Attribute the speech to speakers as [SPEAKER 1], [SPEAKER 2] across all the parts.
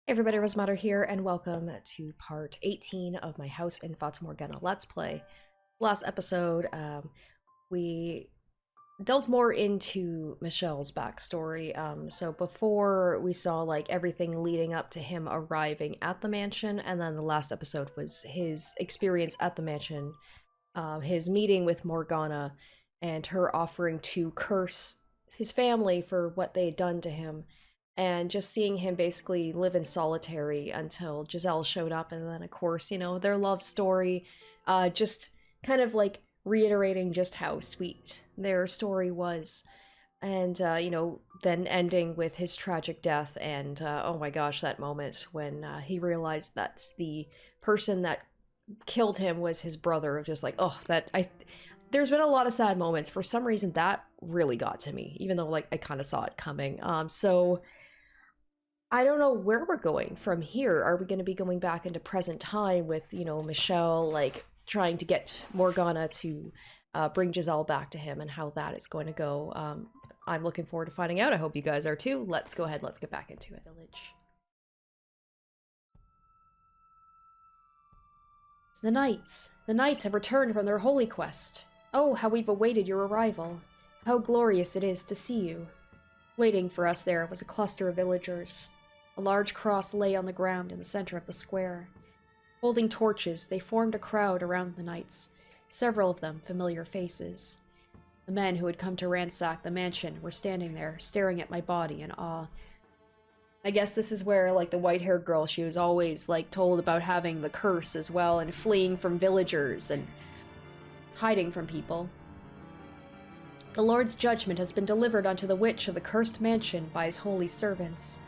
[SPEAKER 1] Hey everybody, Rosmatter here, and welcome to part 18 of my House in Fata Morgana Let's Play. Last episode, we delved more into Michel's backstory. So before we saw like everything leading up to him arriving at the mansion, and then the last episode was his experience at the mansion, his meeting with Morgana, and her offering to curse his family for what they had done to him. And just seeing him basically live in solitary until Giselle showed up, and then of course, you know, their love story, just kind of like reiterating just how sweet their story was. And, you know, then ending with his tragic death, and oh my gosh, that moment when he realized that the person that killed him was his brother. Just like, oh, there's been a lot of sad moments. For some reason, that really got to me, even though, like, I kind of saw it coming. So I don't know where we're going from here. Are we going to be going back into present time with, you know, Michel, like, trying to get Morgana to bring Giselle back to him, and how that is going to go? I'm looking forward to finding out. I hope you guys are too. Let's go ahead. Let's get back into it. Village. The knights. The knights have returned from their holy quest. Oh, how we've awaited your arrival. How glorious it is to see you. Waiting for us there was a cluster of villagers. A large cross lay on the ground in the center of the square. Holding torches, they formed a crowd around the knights, several of them familiar faces. The men who had come to ransack the mansion were standing there, staring at my body in awe. I guess this is where, like, the white-haired girl, she was always, like, told about having the curse as well, and fleeing from villagers, and hiding from people. The Lord's judgment has been delivered unto the witch of the cursed mansion by his holy servants.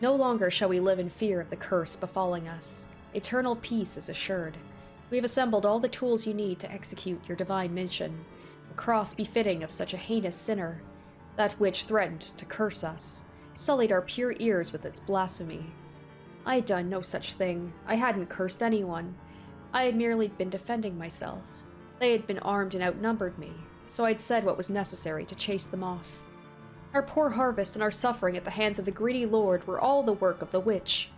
[SPEAKER 1] No longer shall we live in fear of the curse befalling us. Eternal peace is assured. We have assembled all the tools you need to execute your divine mission, a cross befitting of such a heinous sinner. That which threatened to curse us, sullied our pure ears with its blasphemy. I had done no such thing. I hadn't cursed anyone. I had merely been defending myself. They had been armed and outnumbered me, so I'd said what was necessary to chase them off. Our poor harvest and our suffering at the hands of the greedy lord were all the work of the witch.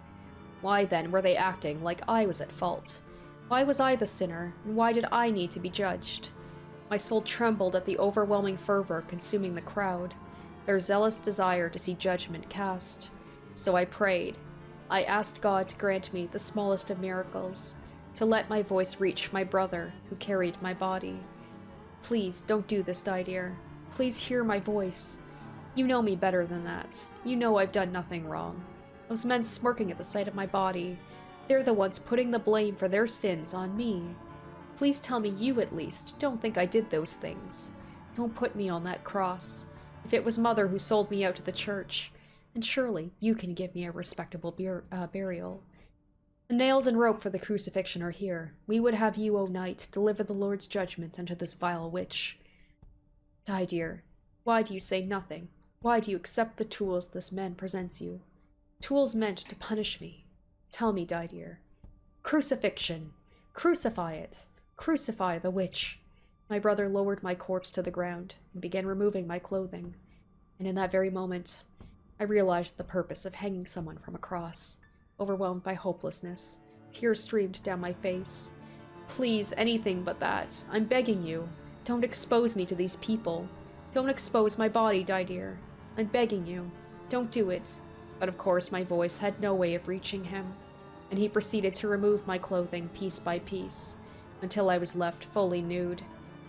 [SPEAKER 1] Why then were they acting like I was at fault? Why was I the sinner, and why did I need to be judged? My soul trembled at the overwhelming fervor consuming the crowd, their zealous desire to see judgment cast. So I prayed. I asked God to grant me the smallest of miracles, to let my voice reach my brother who carried my body. Please don't do this, dear. Please hear my voice. You know me better than that. You know I've done nothing wrong. Those men smirking at the sight of my body, they're the ones putting the blame for their sins on me. Please tell me you, at least, don't think I did those things. Don't put me on that cross. If it was Mother who sold me out to the church, then surely you can give me a respectable burial. The nails and rope for the crucifixion are here. We would have you, O knight, deliver the Lord's judgment unto this vile witch. Dear, why do you say nothing? Why do you accept the tools this man presents you? Tools meant to punish me. Tell me, dear. Crucifixion! Crucify it! Crucify the witch! My brother lowered my corpse to the ground and began removing my clothing, and in that very moment, I realized the purpose of hanging someone from a cross. Overwhelmed by hopelessness, tears streamed down my face. Please, anything but that. I'm begging you. Don't expose me to these people. Don't expose my body, dear. I'm begging you. Don't do it. But of course my voice had no way of reaching him, and he proceeded to remove my clothing piece by piece, until I was left fully nude.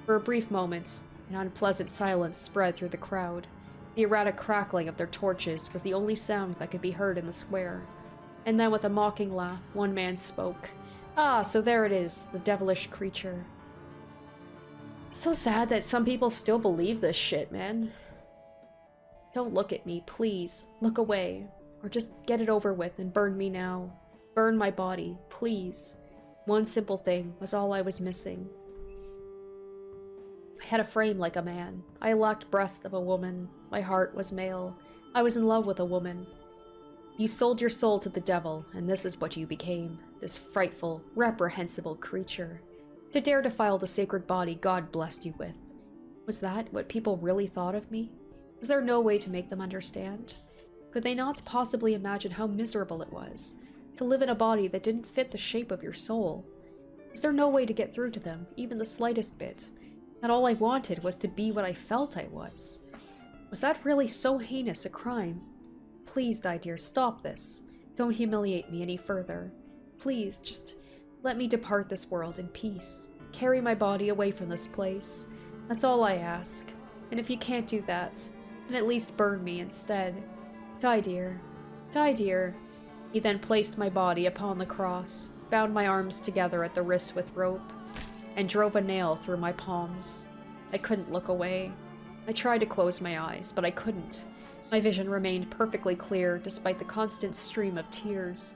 [SPEAKER 1] For a brief moment, an unpleasant silence spread through the crowd. The erratic crackling of their torches was the only sound that could be heard in the square. And then with a mocking laugh, one man spoke. Ah, so there it is, the devilish creature. So sad that some people still believe this shit, man. Don't look at me, please. Look away. Or just get it over with and burn me now. Burn my body, please. One simple thing was all I was missing. I had a frame like a man. I lacked breast of a woman. My heart was male. I was in love with a woman. You sold your soul to the devil, and this is what you became. This frightful, reprehensible creature. To dare defile the sacred body God blessed you with. Was that what people really thought of me? Was there no way to make them understand? Could they not possibly imagine how miserable it was to live in a body that didn't fit the shape of your soul? Was there no way to get through to them, even the slightest bit, that all I wanted was to be what I felt I was? Was that really so heinous a crime? Please, dear, stop this. Don't humiliate me any further. Please, just let me depart this world in peace. Carry my body away from this place. That's all I ask. And if you can't do that, then at least burn me instead. Die, dear. Die, dear. He then placed my body upon the cross, bound my arms together at the wrist with rope, and drove a nail through my palms. I couldn't look away. I tried to close my eyes, but I couldn't. My vision remained perfectly clear despite the constant stream of tears.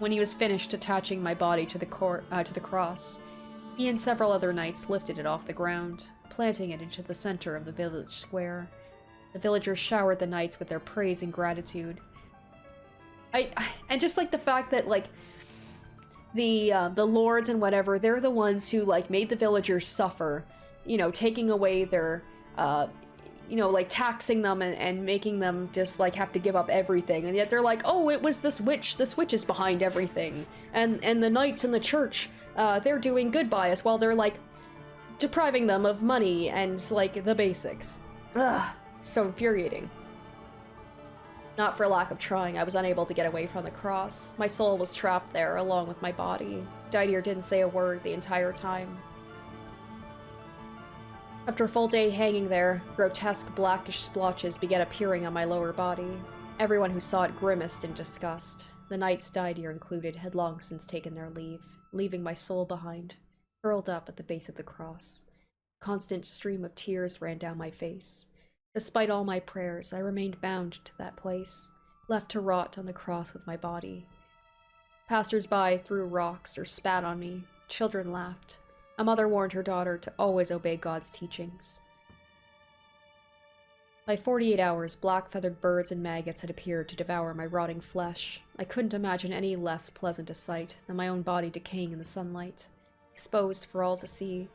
[SPEAKER 1] When he was finished attaching my body to the cross, he and several other knights lifted it off the ground, planting it into the center of the village square. The villagers showered the knights with their praise and gratitude. And just like the fact that like the lords and whatever, they're the ones who like made the villagers suffer, you know, taking away their you know, like taxing them and making them just like have to give up everything, and yet they're like, oh, it was this witch is behind everything, and the knights in the church, they're doing good by us, while they're like depriving them of money and like the basics. Ugh, so infuriating. Not for lack of trying, I was unable to get away from the cross. My soul was trapped there along with my body. Didier didn't say a word the entire time. After a full day hanging there, grotesque blackish splotches began appearing on my lower body. Everyone who saw it grimaced in disgust. The knights, Didier included, had long since taken their leave, leaving my soul behind, curled up at the base of the cross. A constant stream of tears ran down my face. Despite all my prayers, I remained bound to that place, left to rot on the cross with my body. Passers-by threw rocks or spat on me. Children laughed. A mother warned her daughter to always obey God's teachings. By 48 hours, black-feathered birds and maggots had appeared to devour my rotting flesh. I couldn't imagine any less pleasant a sight than my own body decaying in the sunlight, exposed for all to see.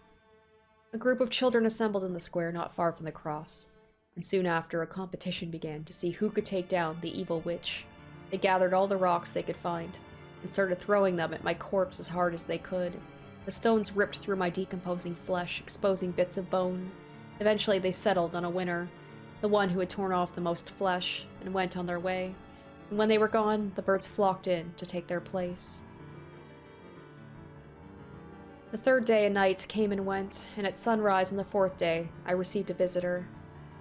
[SPEAKER 1] A group of children assembled in the square not far from the cross, and soon after a competition began to see who could take down the evil witch. They gathered all the rocks they could find, and started throwing them at my corpse as hard as they could. The stones ripped through my decomposing flesh, exposing bits of bone. Eventually they settled on a winner, the one who had torn off the most flesh, and went on their way. And when they were gone, the birds flocked in to take their place. The third day a knight came and went, and at sunrise on the fourth day, I received a visitor.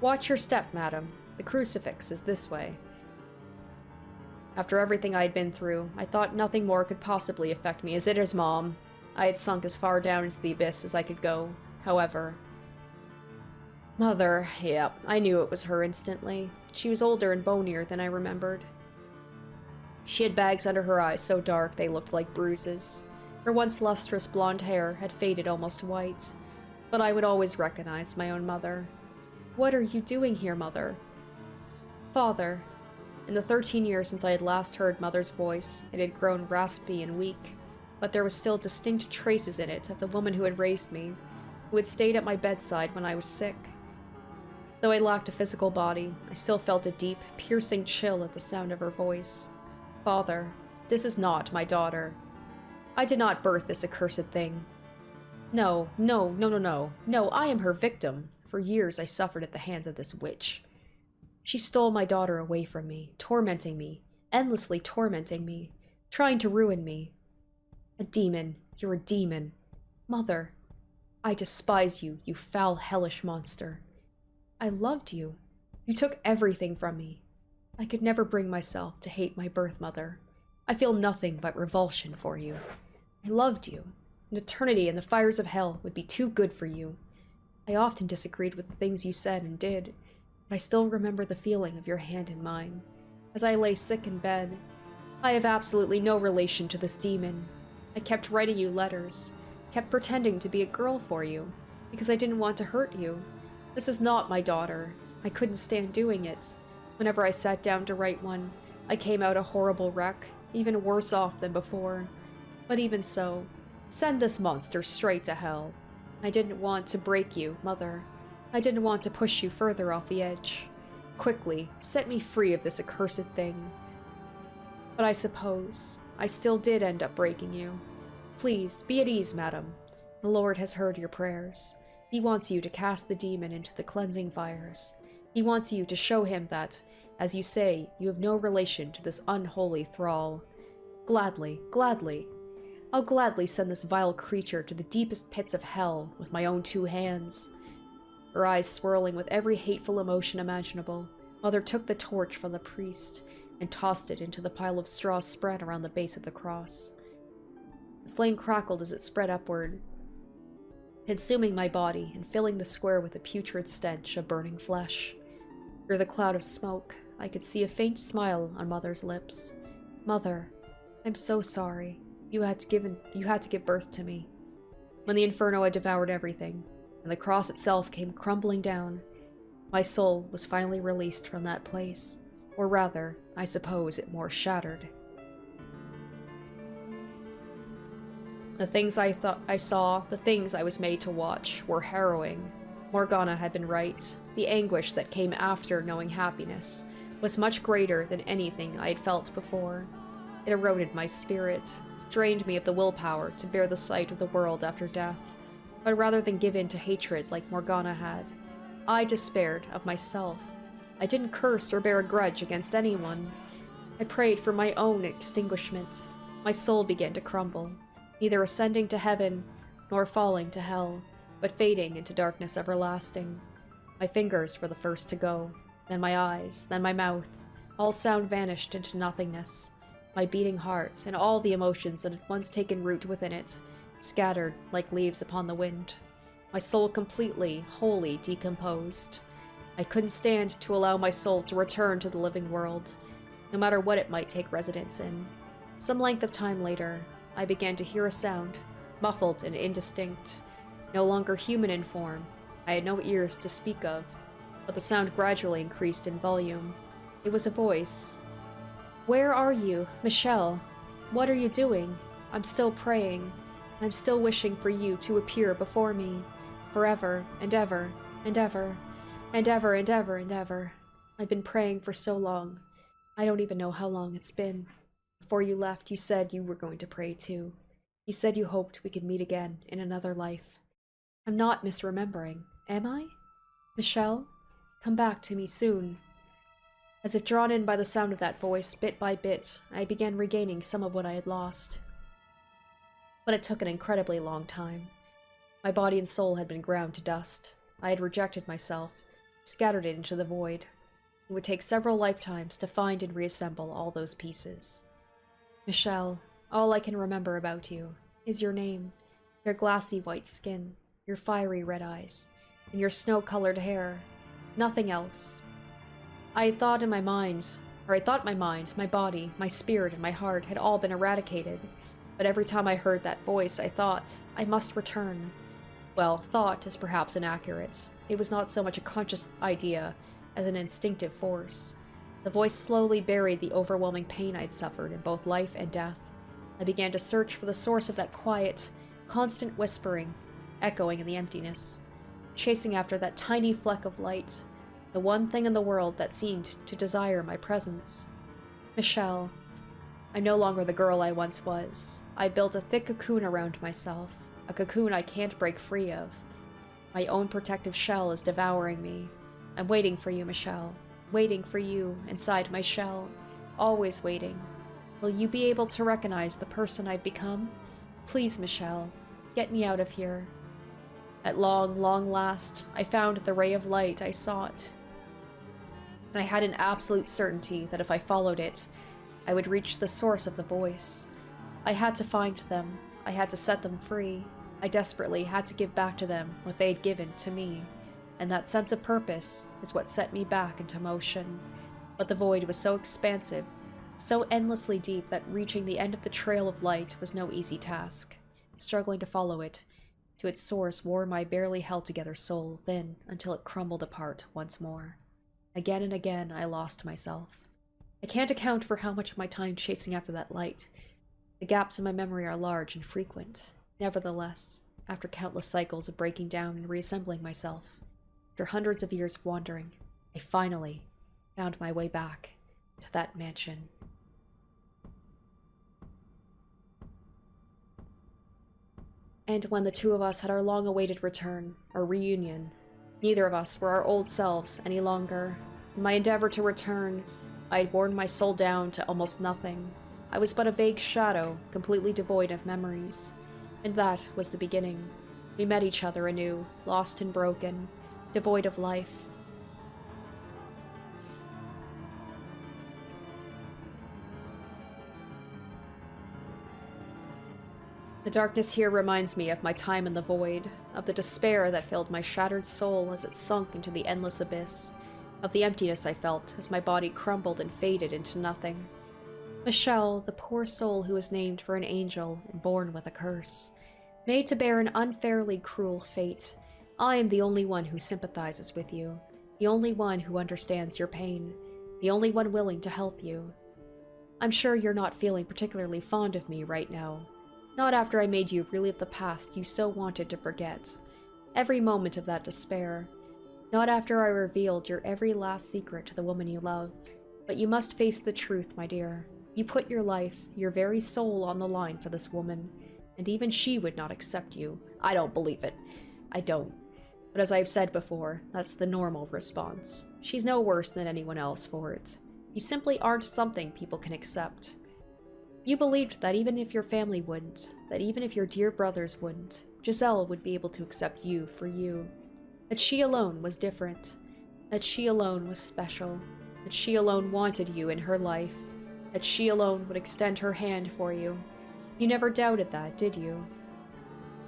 [SPEAKER 1] "Watch your step, madam. The crucifix is this way." After everything I had been through, I thought nothing more could possibly affect me. As it is, Mom. I had sunk as far down into the abyss as I could go. However... Mother, yep, I knew it was her instantly. She was older and bonier than I remembered. She had bags under her eyes so dark they looked like bruises. Her once lustrous blonde hair had faded almost white, but I would always recognize my own mother. "What are you doing here, Mother?" "Father." In the 13 years since I had last heard Mother's voice, it had grown raspy and weak, but there was still distinct traces in it of the woman who had raised me, who had stayed at my bedside when I was sick. Though I lacked a physical body, I still felt a deep, piercing chill at the sound of her voice. "Father, this is not my daughter. I did not birth this accursed thing. No, I am her victim. For years I suffered at the hands of this witch. She stole my daughter away from me, tormenting me, endlessly tormenting me, trying to ruin me. A demon, you're a demon. Mother, I despise you, you foul, hellish monster. I loved you. You took everything from me. I could never bring myself to hate my birth mother. I feel nothing but revulsion for you. I loved you. An eternity in the fires of hell would be too good for you. I often disagreed with the things you said and did, but I still remember the feeling of your hand in mine. As I lay sick in bed, I have absolutely no relation to this demon. I kept writing you letters, kept pretending to be a girl for you, because I didn't want to hurt you. This is not my daughter. I couldn't stand doing it. Whenever I sat down to write one, I came out a horrible wreck, even worse off than before. But even so, send this monster straight to hell. I didn't want to break you, Mother. I didn't want to push you further off the edge. Quickly, set me free of this accursed thing. But I suppose I still did end up breaking you. Please, be at ease, madam. The Lord has heard your prayers. He wants you to cast the demon into the cleansing fires. He wants you to show him that, as you say, you have no relation to this unholy thrall. Gladly, gladly. I'll gladly send this vile creature to the deepest pits of hell with my own 2 hands. Her eyes swirling with every hateful emotion imaginable, Mother took the torch from the priest and tossed it into the pile of straw spread around the base of the cross. The flame crackled as it spread upward, consuming my body and filling the square with a putrid stench of burning flesh. Through the cloud of smoke, I could see a faint smile on Mother's lips. Mother, I'm so sorry. You had to give birth to me. When the inferno had devoured everything, and the cross itself came crumbling down, my soul was finally released from that place. Or rather, I suppose it more shattered. The things I thought I saw, the things I was made to watch, were harrowing. Morgana had been right. The anguish that came after knowing happiness was much greater than anything I had felt before. It eroded my spirit, drained me of the willpower to bear the sight of the world after death. But rather than give in to hatred like Morgana had, I despaired of myself. I didn't curse or bear a grudge against anyone. I prayed for my own extinguishment. My soul began to crumble, neither ascending to heaven nor falling to hell, but fading into darkness everlasting. My fingers were the first to go, then my eyes, then my mouth. All sound vanished into nothingness. My beating heart, and all the emotions that had once taken root within it, scattered like leaves upon the wind. My soul completely, wholly decomposed. I couldn't stand to allow my soul to return to the living world, no matter what it might take residence in. Some length of time later, I began to hear a sound, muffled and indistinct, no longer human in form. I had no ears to speak of, but the sound gradually increased in volume. It was a voice. Where are you, Michel? What are you doing? I'm still praying. I'm still wishing for you to appear before me, forever and ever and ever and ever and ever and ever. I've been praying for so long. I don't even know how long it's been. Before you left, you said you were going to pray too. You said you hoped we could meet again in another life. I'm not misremembering, am I? Michel, come back to me soon. As if drawn in by the sound of that voice, bit by bit, I began regaining some of what I had lost. But it took an incredibly long time. My body and soul had been ground to dust. I had rejected myself, scattered it into the void. It would take several lifetimes to find and reassemble all those pieces. Michel, all I can remember about you is your name, your glassy white skin, your fiery red eyes, and your snow-colored hair. Nothing else. I thought my mind, my body, my spirit, and my heart had all been eradicated, but every time I heard that voice, I thought, I must return. Well, thought is perhaps inaccurate. It was not so much a conscious idea as an instinctive force. The voice slowly buried the overwhelming pain I'd suffered in both life and death. I began to search for the source of that quiet, constant whispering, echoing in the emptiness, chasing after that tiny fleck of light, the one thing in the world that seemed to desire my presence. Michel, I'm no longer the girl I once was. I built a thick cocoon around myself, a cocoon I can't break free of. My own protective shell is devouring me. I'm waiting for you, Michel. Waiting for you inside my shell. Always waiting. Will you be able to recognize the person I've become? Please, Michel, get me out of here. At long, long last, I found the ray of light I sought. And I had an absolute certainty that if I followed it, I would reach the source of the voice. I had to find them. I had to set them free. I desperately had to give back to them what they had given to me. And that sense of purpose is what set me back into motion. But the void was so expansive, so endlessly deep that reaching the end of the trail of light was no easy task. Struggling to follow it to its source wore my barely held together soul thin until it crumbled apart once more. Again and again I lost myself. I can't account for how much of my time chasing after that light. The gaps in my memory are large and frequent. Nevertheless, after countless cycles of breaking down and reassembling myself, after hundreds of years of wandering, I finally found my way back to that mansion. And when the two of us had our long-awaited return, our reunion, neither of us were our old selves any longer. In my endeavor to return, I had worn my soul down to almost nothing. I was but a vague shadow, completely devoid of memories. And that was the beginning. We met each other anew, lost and broken, devoid of life. The darkness here reminds me of my time in the void, of the despair that filled my shattered soul as it sunk into the endless abyss, of the emptiness I felt as my body crumbled and faded into nothing. Michel, the poor soul who was named for an angel and born with a curse, made to bear an unfairly cruel fate. I am the only one who sympathizes with you, the only one who understands your pain, the only one willing to help you. I'm sure you're not feeling particularly fond of me right now. Not after I made you relive the past you so wanted to forget. Every moment of that despair. Not after I revealed your every last secret to the woman you love. But you must face the truth, my dear. You put your life, your very soul on the line for this woman, and even she would not accept you. I don't believe it. I don't. But as I've said before, that's the normal response. She's no worse than anyone else for it. You simply aren't something people can accept. You believed that even if your family wouldn't, that even if your dear brothers wouldn't, Giselle would be able to accept you for you. That she alone was different. That she alone was special. That she alone wanted you in her life. That she alone would extend her hand for you. You never doubted that, did you?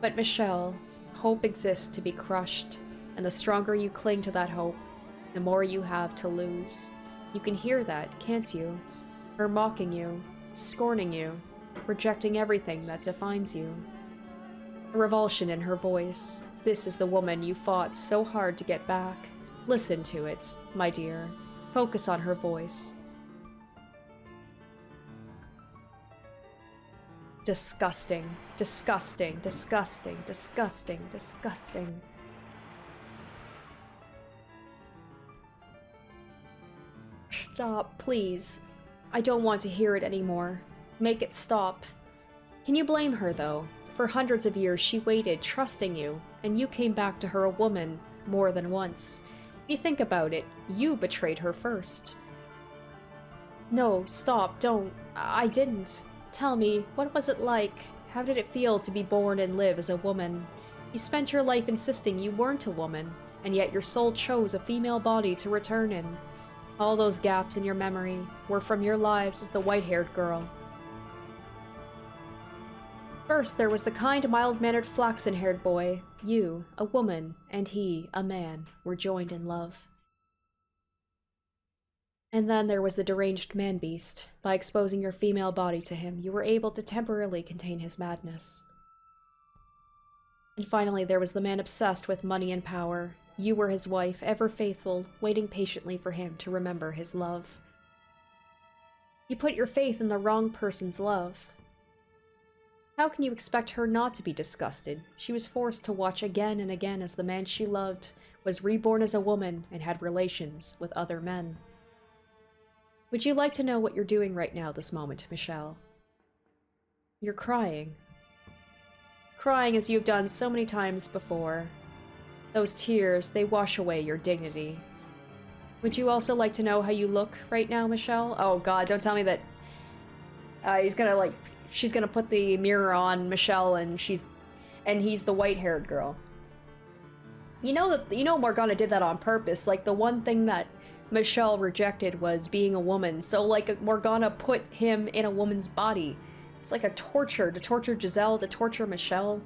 [SPEAKER 1] But Michel, hope exists to be crushed, and the stronger you cling to that hope, the more you have to lose. You can hear that, can't you? Her mocking you, scorning you, rejecting everything that defines you. A revulsion in her voice. This is the woman you fought so hard to get back. Listen to it, my dear. Focus on her voice. Disgusting, disgusting, disgusting, disgusting, disgusting. Stop, please. I don't want to hear it anymore. Make it stop. Can you blame her, though? For hundreds of years she waited, trusting you, and you came back to her a woman more than once. If you think about it, you betrayed her first. No, stop, don't. I didn't. Tell me, what was it like? How did it feel to be born and live as a woman? You spent your life insisting you weren't a woman, and yet your soul chose a female body to return in. All those gaps in your memory were from your lives as the white-haired girl. First, there was the kind, mild-mannered, flaxen-haired boy. You, a woman, and he, a man, were joined in love. And then there was the deranged man-beast. By exposing your female body to him, you were able to temporarily contain his madness. And finally, there was the man obsessed with money and power. You were his wife, ever faithful, waiting patiently for him to remember his love. You put your faith in the wrong person's love. How can you expect her not to be disgusted? She was forced to watch again and again as the man she loved was reborn as a woman and had relations with other men. Would you like to know what you're doing right now this moment, Michel? You're crying. Crying as you've done so many times before. Those tears, they wash away your dignity. Would you also like to know how you look right now, Michel? Oh god, don't tell me that she's gonna put the mirror on Michel and he's the white-haired girl. You know Morgana did that on purpose. Like, the one thing that Michel rejected was being a woman. So, like, Morgana put him in a woman's body. It's like a torture. To torture Giselle, to torture Michel.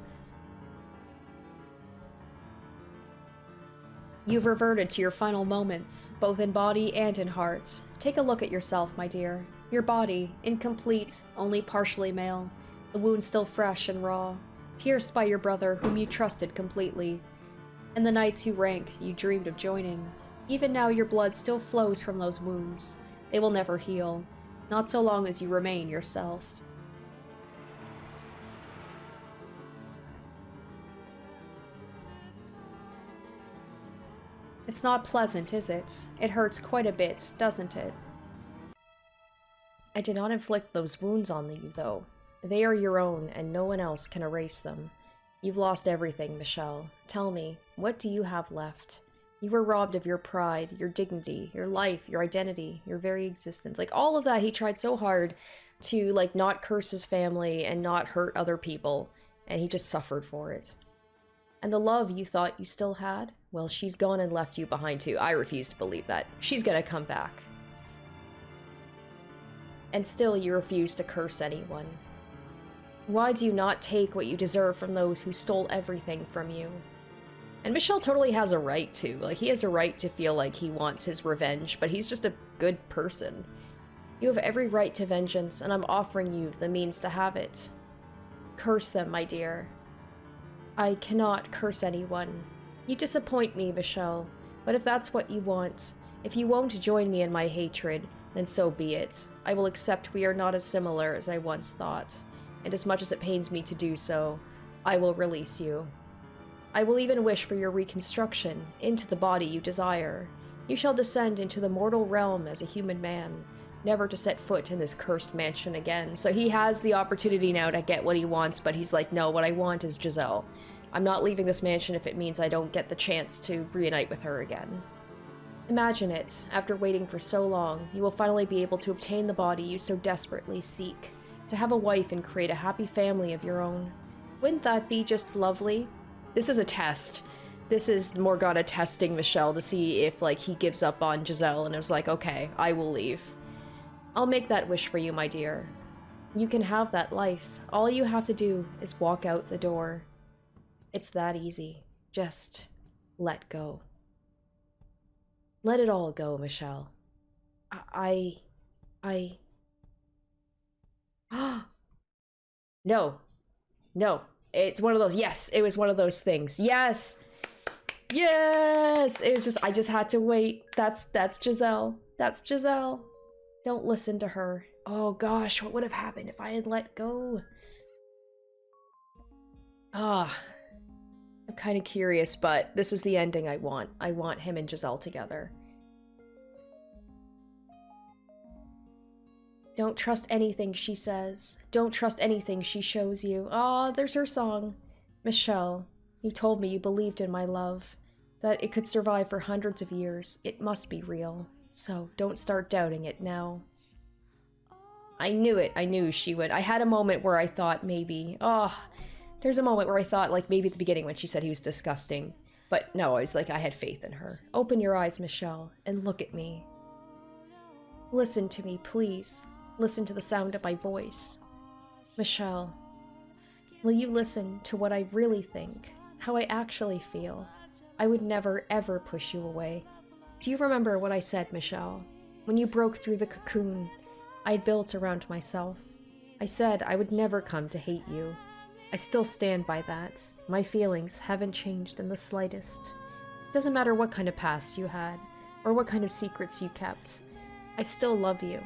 [SPEAKER 1] You've reverted to your final moments, both in body and in heart. Take a look at yourself, my dear. Your body, incomplete, only partially male. The wound still fresh and raw. Pierced by your brother, whom you trusted completely. And the knights you ranked, you dreamed of joining. Even now your blood still flows from those wounds. They will never heal. Not so long as you remain yourself. It's not pleasant, is it? It hurts quite a bit, doesn't it? I did not inflict those wounds on you, though. They are your own, and no one else can erase them. You've lost everything, Michel. Tell me, what do you have left? You were robbed of your pride, your dignity, your life, your identity, your very existence. Like, all of that, he tried so hard to, like, not curse his family and not hurt other people, and he just suffered for it. And the love you thought you still had? Well, she's gone and left you behind too. I refuse to believe that. She's gonna come back. And still you refuse to curse anyone. Why do you not take what you deserve from those who stole everything from you? And Michel totally has a right to. Like, he has a right to feel like he wants his revenge, but he's just a good person. You have every right to vengeance, and I'm offering you the means to have it. Curse them, my dear. I cannot curse anyone. You disappoint me, Michel, but if that's what you want, if you won't join me in my hatred, then so be it. I will accept we are not as similar as I once thought, and as much as it pains me to do so, I will release you. I will even wish for your reconstruction into the body you desire. You shall descend into the mortal realm as a human man, never to set foot in this cursed mansion again. So he has the opportunity now to get what he wants, but he's like, no, what I want is Giselle. I'm not leaving this mansion if it means I don't get the chance to reunite with her again. Imagine it, after waiting for so long, you will finally be able to obtain the body you so desperately seek, to have a wife and create a happy family of your own. Wouldn't that be just lovely? This is a test. This is Morgana testing Michel to see if, like, he gives up on Giselle, and it was like, okay, I will leave. I'll make that wish for you, my dear. You can have that life. All you have to do is walk out the door. It's that easy. Just let go. Let it all go, Michel. No. No. It's one of those, yes, it was one of those things. Yes! Yes! It was just, I just had to wait. That's Giselle. That's Giselle. Don't listen to her. Oh gosh, what would have happened if I had let go? Ah. I'm kind of curious, but this is the ending I want. I want him and Giselle together. Don't trust anything she says. Don't trust anything she shows you. Ah, there's her song. Michel, you told me you believed in my love, that it could survive for hundreds of years. It must be real. So don't start doubting it now. I knew it. I knew she would. I had a moment where I thought maybe, there's a moment where I thought, like, maybe at the beginning when she said he was disgusting. But no, I was like, I had faith in her. Open your eyes, Michel, and look at me. Listen to me, please. Listen to the sound of my voice. Michel, will you listen to what I really think? How I actually feel? I would never, ever push you away. Do you remember what I said, Michel? When you broke through the cocoon I had built around myself, I said I would never come to hate you. I still stand by that. My feelings haven't changed in the slightest. It doesn't matter what kind of past you had, or what kind of secrets you kept. I still love you.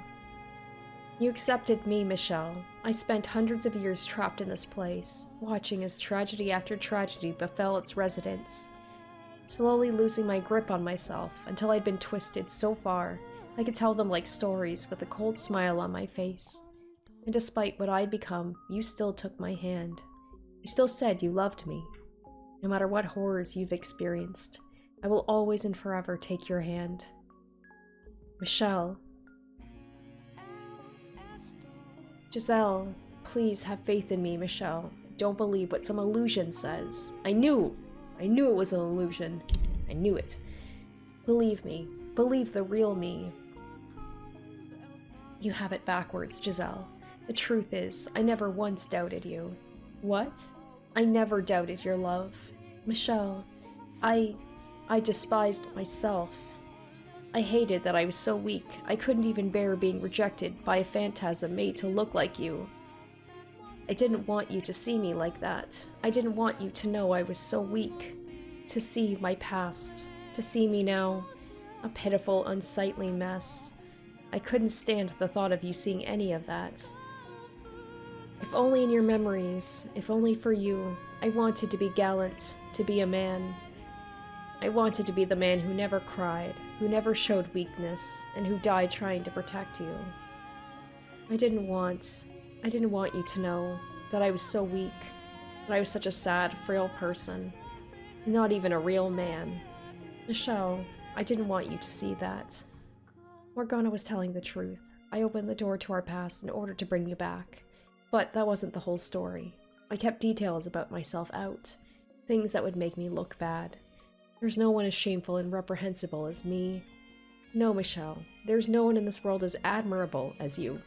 [SPEAKER 1] You accepted me, Michel. I spent hundreds of years trapped in this place, watching as tragedy after tragedy befell its residents, slowly losing my grip on myself until I'd been twisted so far I could tell them like stories with a cold smile on my face. And despite what I'd become, you still took my hand. You still said you loved me. No matter what horrors you've experienced, I will always and forever take your hand. Michel. Giselle, please have faith in me, Michel. Don't believe what some illusion says. I knew it was an illusion. I knew it. Believe me. Believe the real me. You have it backwards, Giselle. The truth is, I never once doubted you. What? I never doubted your love. Michel, I despised myself. I hated that I was so weak. I couldn't even bear being rejected by a phantasm made to look like you. I didn't want you to see me like that. I didn't want you to know I was so weak. To see my past. To see me now. A pitiful, unsightly mess. I couldn't stand the thought of you seeing any of that. If only in your memories, if only for you, I wanted to be gallant, to be a man. I wanted to be the man who never cried, who never showed weakness, and who died trying to protect you. I didn't want you to know that I was so weak, that I was such a sad, frail person, not even a real man. Michel, I didn't want you to see that. Morgana was telling the truth. I opened the door to our past in order to bring you back. But that wasn't the whole story. I kept details about myself out. Things that would make me look bad. There's no one as shameful and reprehensible as me. No, Michel, there's no one in this world as admirable as you.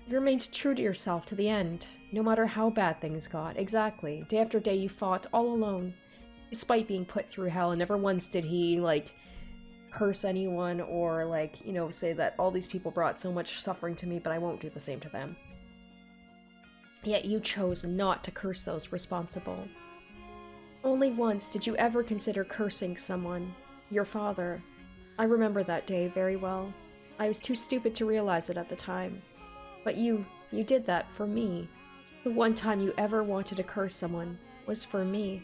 [SPEAKER 1] You remained true to yourself to the end, no matter how bad things got. Exactly. Day after day you fought all alone, despite being put through hell, and never once did he, curse anyone or, say that all these people brought so much suffering to me, but I won't do the same to them. Yet you chose not to curse those responsible. Only once did you ever consider cursing someone, your father. I remember that day very well. I was too stupid to realize it at the time. But you did that for me. The one time you ever wanted to curse someone was for me.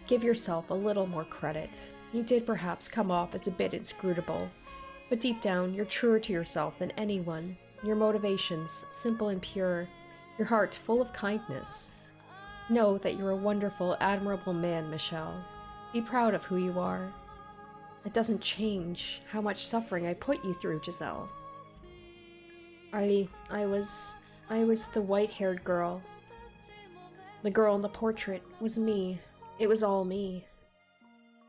[SPEAKER 1] Give yourself a little more credit. You did perhaps come off as a bit inscrutable, but deep down you're truer to yourself than anyone. Your motivations, simple and pure, your heart full of kindness. Know that you're a wonderful, admirable man, Michel. Be proud of who you are. It doesn't change how much suffering I put you through, Giselle. I was the white-haired girl. The girl in the portrait was me. It was all me.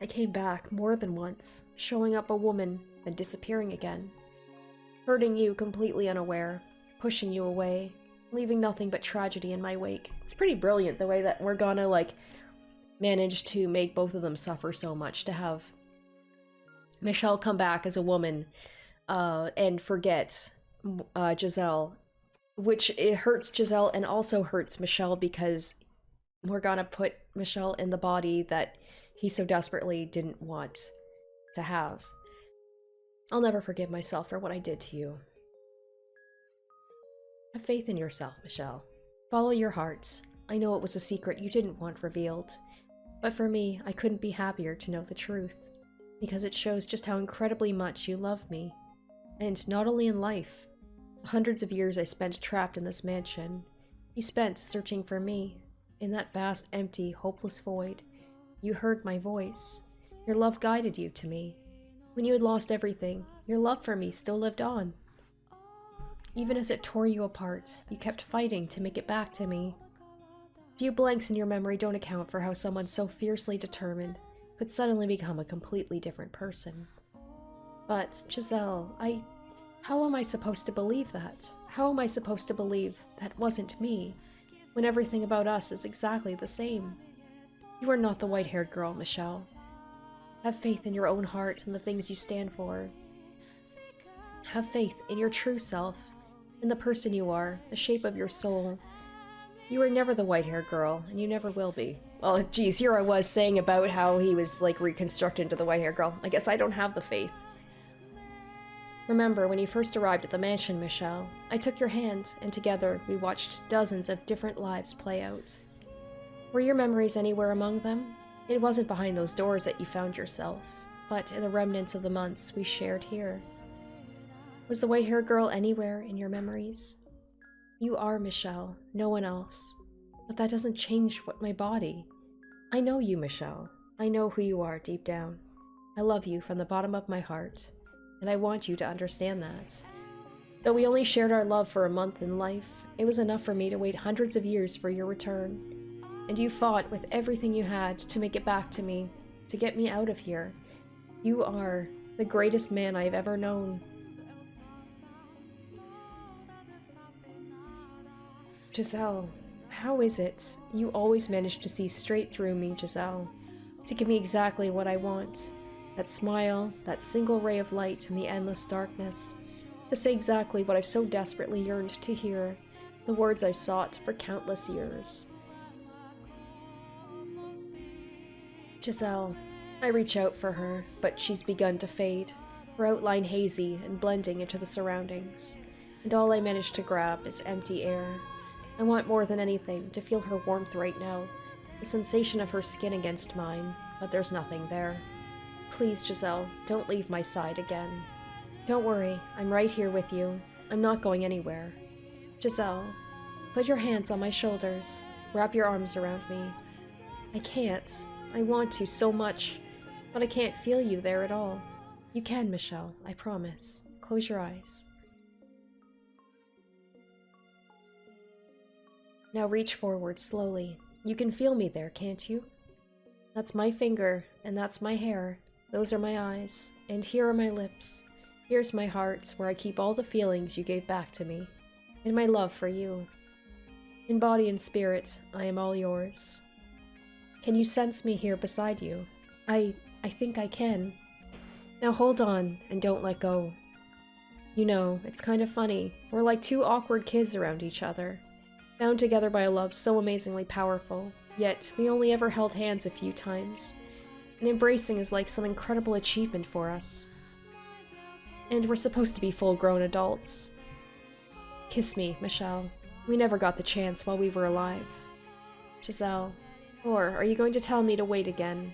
[SPEAKER 1] I came back more than once, showing up a woman, then disappearing again. Hurting you completely unaware, pushing you away, leaving nothing but tragedy in my wake. It's pretty brilliant the way that Morgana, managed to make both of them suffer so much, to have Michel come back as a woman, and forget Giselle, which it hurts Giselle and also hurts Michel because Morgana put Michel in the body that he so desperately didn't want to have. I'll never forgive myself for what I did to you. Have faith in yourself, Michel. Follow your heart. I know it was a secret you didn't want revealed, but for me, I couldn't be happier to know the truth, because it shows just how incredibly much you love me. And not only in life, the hundreds of years I spent trapped in this mansion, you spent searching for me, in that vast, empty, hopeless void. You heard my voice. Your love guided you to me. When you had lost everything, your love for me still lived on. Even as it tore you apart, you kept fighting to make it back to me. Few blanks in your memory don't account for how someone so fiercely determined could suddenly become a completely different person. But, Giselle, how am I supposed to believe that? How am I supposed to believe that wasn't me, when everything about us is exactly the same? You are not the white-haired girl, Michel. Have faith in your own heart and the things you stand for. Have faith in your true self, in the person you are, the shape of your soul. You were never the white-haired girl, and you never will be. Well, geez, here I was saying about how he was, reconstructed into the white-haired girl. I guess I don't have the faith. Remember when you first arrived at the mansion, Michel, I took your hand, and together we watched dozens of different lives play out. Were your memories anywhere among them? It wasn't behind those doors that you found yourself, but in the remnants of the months we shared here. Was the white-haired girl anywhere in your memories? You are Michel, no one else. But that doesn't change my body. I know you, Michel. I know who you are deep down. I love you from the bottom of my heart, and I want you to understand that. Though we only shared our love for a month in life, it was enough for me to wait hundreds of years for your return. And you fought with everything you had to make it back to me, to get me out of here. You are the greatest man I've ever known. Giselle, how is it you always manage to see straight through me, Giselle, to give me exactly what I want? That smile, that single ray of light in the endless darkness, to say exactly what I've so desperately yearned to hear, the words I've sought for countless years. Giselle, I reach out for her, but she's begun to fade, her outline hazy and blending into the surroundings, and all I manage to grab is empty air. I want more than anything to feel her warmth right now, the sensation of her skin against mine, but there's nothing there. Please, Giselle, don't leave my side again. Don't worry, I'm right here with you. I'm not going anywhere. Giselle, put your hands on my shoulders. Wrap your arms around me. I can't. I want to so much, but I can't feel you there at all. You can, Michel, I promise. Close your eyes. Now reach forward slowly. You can feel me there, can't you? That's my finger, and that's my hair. Those are my eyes, and here are my lips. Here's my heart, where I keep all the feelings you gave back to me, and my love for you. In body and spirit, I am all yours. Can you sense me here beside you? I think I can. Now hold on, and don't let go. You know, it's kind of funny. We're like two awkward kids around each other, bound together by a love so amazingly powerful, yet we only ever held hands a few times, and embracing is like some incredible achievement for us. And we're supposed to be full-grown adults. Kiss me, Michel. We never got the chance while we were alive. Giselle, or are you going to tell me to wait again?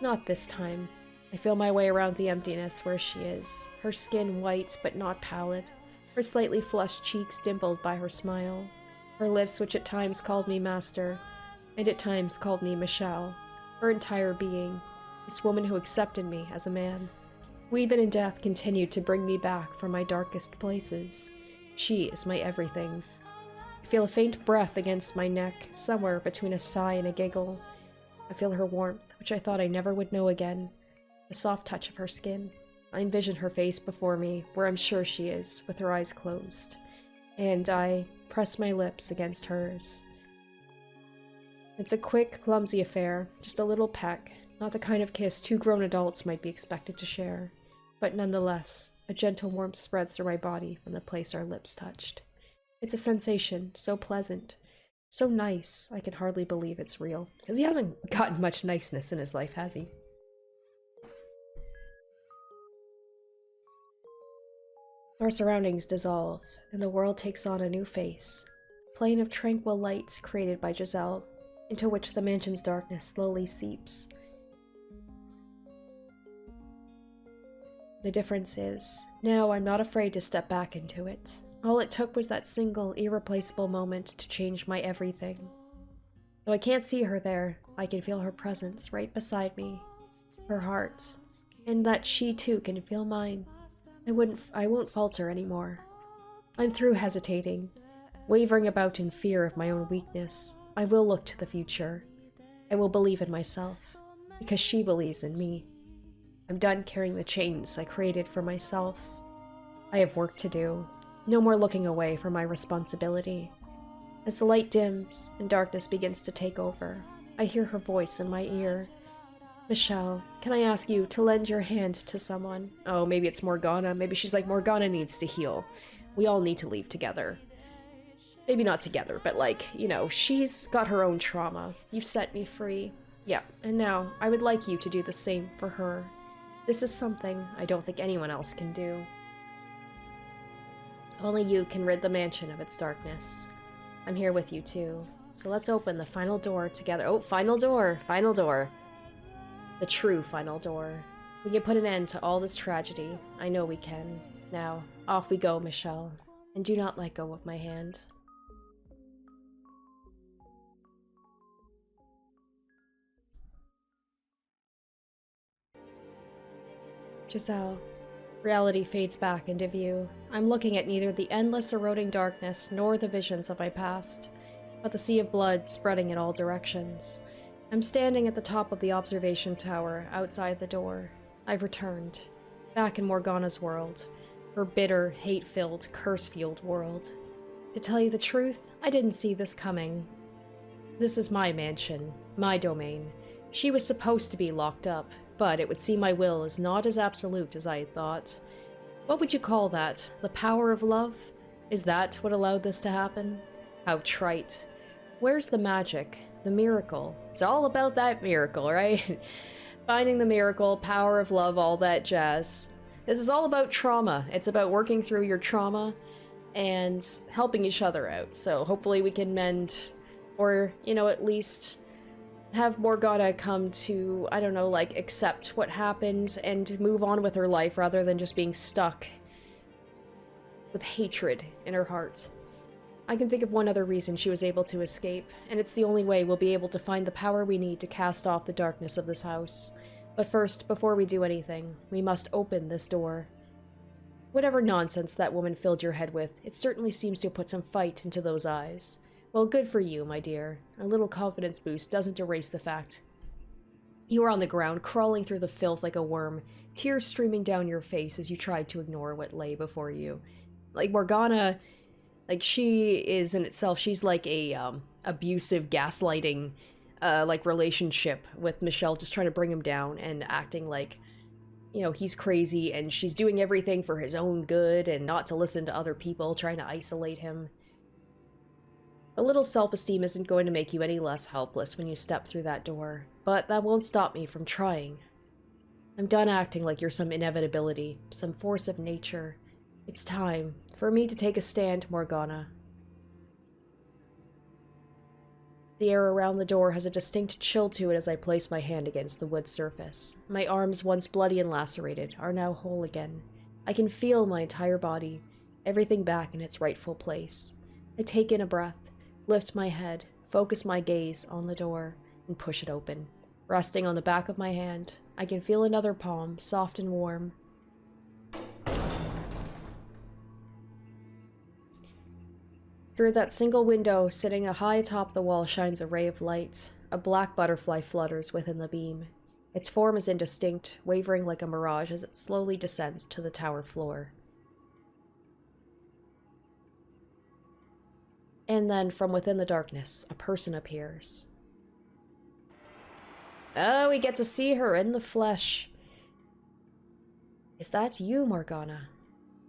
[SPEAKER 1] Not this time. I feel my way around the emptiness where she is, her skin white but not pallid, her slightly flushed cheeks dimpled by her smile, her lips which at times called me master, and at times called me Michel, her entire being, this woman who accepted me as a man, who even in death continued to bring me back from my darkest places. She is my everything. I feel a faint breath against my neck, somewhere between a sigh and a giggle. I feel her warmth, which I thought I never would know again, the soft touch of her skin. I envision her face before me, where I'm sure she is, with her eyes closed, and I press my lips against hers. It's a quick, clumsy affair, just a little peck, not the kind of kiss two grown adults might be expected to share, but nonetheless, a gentle warmth spreads through my body from the place our lips touched. It's a sensation so pleasant, so nice, I can hardly believe it's real, because he hasn't gotten much niceness in his life, has he? Our surroundings dissolve, and the world takes on a new face. A plane of tranquil light created by Giselle, into which the mansion's darkness slowly seeps. The difference is, now I'm not afraid to step back into it. All it took was that single, irreplaceable moment to change my everything. Though I can't see her there, I can feel her presence right beside me, her heart, and that she too can feel mine. I won't falter anymore. I'm through hesitating, wavering about in fear of my own weakness. I will look to the future. I will believe in myself, because she believes in me. I'm done carrying the chains I created for myself. I have work to do. No more looking away from my responsibility. As the light dims and darkness begins to take over, I hear her voice in my ear. Michel, can I ask you to lend your hand to someone? Oh, maybe it's Morgana. Maybe she's like, Morgana needs to heal. We all need to leave together. Maybe not together, but like, you know, she's got her own trauma. You've set me free. Yeah, and now I would like you to do the same for her. This is something I don't think anyone else can do. Only you can rid the mansion of its darkness. I'm here with you too. So let's open the final door together. Oh, final door! Final door! The true final door. We can put an end to all this tragedy. I know we can. Now, off we go, Michel. And do not let go of my hand. Giselle. Reality fades back into view. I'm looking at neither the endless eroding darkness nor the visions of my past, but the sea of blood spreading in all directions. I'm standing at the top of the observation tower, outside the door. I've returned. Back in Morgana's world. Her bitter, hate-filled, curse-fueled world. To tell you the truth, I didn't see this coming. This is my mansion, my domain. She was supposed to be locked up, but it would seem my will is not as absolute as I had thought. What would you call that? The power of love? Is that what allowed this to happen? How trite. Where's the magic? The miracle. It's all about that miracle, right? Finding the miracle, power of love, all that jazz. This is all about trauma. It's about working through your trauma and helping each other out. So hopefully we can mend Or, you know, at least have Morgana come to, I don't know, like, accept what happened and move on with her life rather than just being stuck with hatred in her heart. I can think of one other reason she was able to escape, and it's the only way we'll be able to find the power we need to cast off the darkness of this house. But first, before we do anything, we must open this door. Whatever nonsense that woman filled your head with, it certainly seems to have put some fight into those eyes. Well, good for you, my dear. A little confidence boost doesn't erase the fact. You were on the ground, crawling through the filth like a worm, tears streaming down your face as you tried to ignore what lay before you. Like, Morgana, like, she is in itself, she's like a, abusive, gaslighting, like, relationship with Michel, just trying to bring him down and acting like, you know, he's crazy and she's doing everything for his own good and not to listen to other people, trying to isolate him. A little self-esteem isn't going to make you any less helpless when you step through that door, but that won't stop me from trying. I'm done acting like you're some inevitability, some force of nature. It's time for me to take a stand, Morgana. The air around the door has a distinct chill to it as I place my hand against the wood surface. My arms, once bloody and lacerated, are now whole again. I can feel my entire body, everything back in its rightful place. I take in a breath, lift my head, focus my gaze on the door, and push it open. Resting on the back of my hand, I can feel another palm, soft and warm. Through that single window, sitting high atop the wall, shines a ray of light. A black butterfly flutters within the beam. Its form is indistinct, wavering like a mirage as it slowly descends to the tower floor. And then, from within the darkness, a person appears. Oh, we get to see her in the flesh. Is that you, Morgana?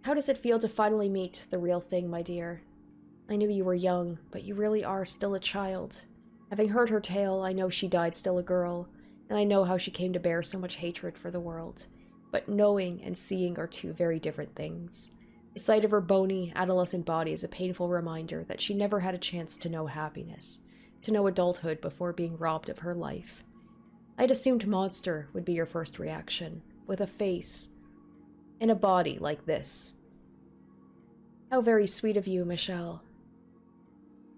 [SPEAKER 1] How does it feel to finally meet the real thing, my dear? I knew you were young, but you really are still a child. Having heard her tale, I know she died still a girl, and I know how she came to bear so much hatred for the world. But knowing and seeing are two very different things. The sight of her bony, adolescent body is a painful reminder that she never had a chance to know happiness, to know adulthood before being robbed of her life. I'd assumed monster would be your first reaction, with a face and a body like this. How very sweet of you, Michel.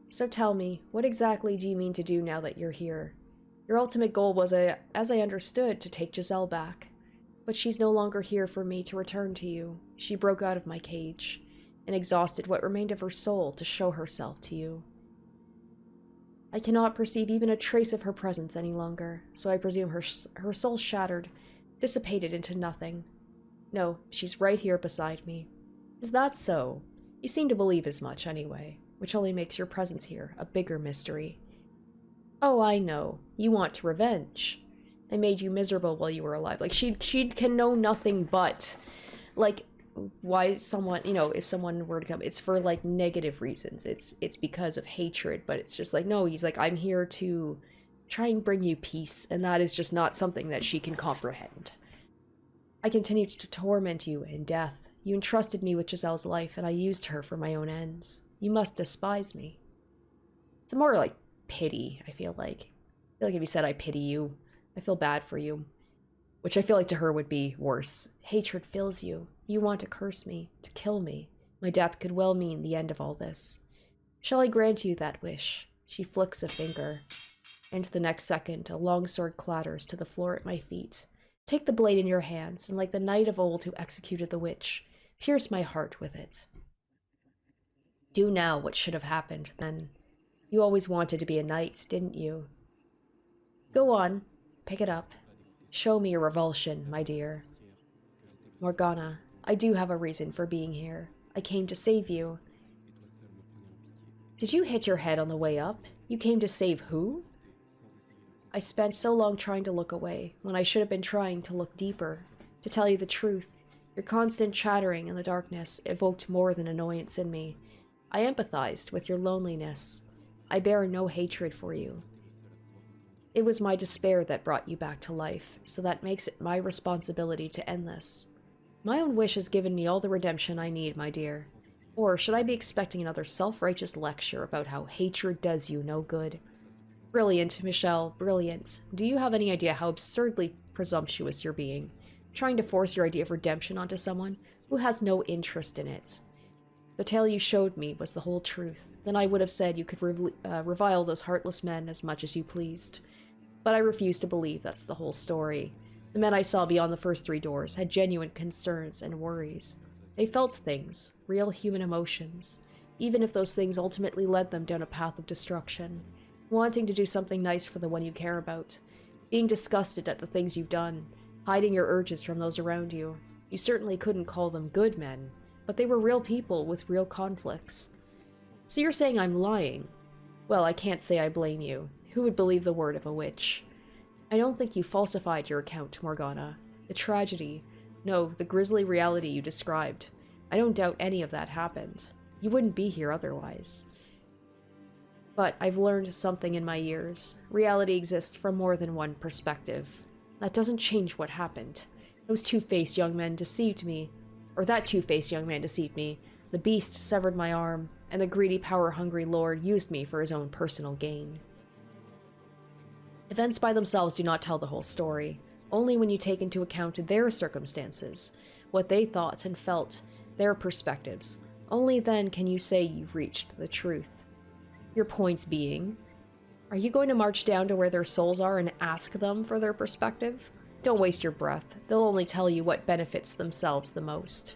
[SPEAKER 1] So tell me, what exactly do you mean to do now that you're here? Your ultimate goal was, as I understood, to take Giselle back. But she's no longer here for me to return to you. She broke out of my cage, and exhausted what remained of her soul to show herself to you. I cannot perceive even a trace of her presence any longer, so I presume her soul shattered, dissipated into nothing. No, she's right here beside me. Is that so? You seem to believe as much, anyway, which only makes your presence here a bigger mystery. Oh, I know. You want revenge. I made you miserable while you were alive. Like, she can know nothing but, like, why someone, you know, if someone were to come, it's for, like, negative reasons. It's because of hatred, but it's just like, no, he's like, I'm here to try and bring you peace, and that is just not something that she can comprehend. I continued to torment you in death. You entrusted me with Giselle's life, and I used her for my own ends. You must despise me. It's more like pity, I feel like. I feel like if you said I pity you, I feel bad for you. Which I feel like to her would be worse. Hatred fills you. You want to curse me, to kill me. My death could well mean the end of all this. Shall I grant you that wish? She flicks a finger. And the next second, a long sword clatters to the floor at my feet. Take the blade in your hands, and like the knight of old who executed the witch, pierce my heart with it. Do now what should have happened then. You always wanted to be a knight, didn't you? Go on. Pick it up. Show me your revulsion, my dear. Morgana, I do have a reason for being here. I came to save you. Did you hit your head on the way up? You came to save who? I spent so long trying to look away, when I should have been trying to look deeper. To tell you the truth, your constant chattering in the darkness evoked more than annoyance in me. I empathized with your loneliness. I bear no hatred for you. It was my despair that brought you back to life, so that makes it my responsibility to end this. My own wish has given me all the redemption I need, my dear. Or should I be expecting another self-righteous lecture about how hatred does you no good? Brilliant, Michel, brilliant. Do you have any idea how absurdly presumptuous you're being? Trying to force your idea of redemption onto someone who has no interest in it. The tale you showed me was the whole truth. Then I would have said you could revile those heartless men as much as you pleased. But I refuse to believe that's the whole story. The men I saw beyond the first 3 doors had genuine concerns and worries. They felt things, real human emotions, even if those things ultimately led them down a path of destruction. Wanting to do something nice for the one you care about. Being disgusted at the things you've done. Hiding your urges from those around you. You certainly couldn't call them good men, but they were real people with real conflicts. So you're saying I'm lying? Well, I can't say I blame you. Who would believe the word of a witch? I don't think you falsified your account, Morgana. The tragedy, no, the grisly reality you described. I don't doubt any of that happened. You wouldn't be here otherwise. But I've learned something in my years. Reality exists from more than one perspective. That doesn't change what happened. Those two-faced young men deceived me. Or that two-faced young man deceived me. The beast severed my arm, and the greedy, power-hungry lord used me for his own personal gain. Events by themselves do not tell the whole story. Only when you take into account their circumstances, what they thought and felt, their perspectives. Only then can you say you've reached the truth. Your points being, are you going to march down to where their souls are and ask them for their perspective? Don't waste your breath. They'll only tell you what benefits themselves the most.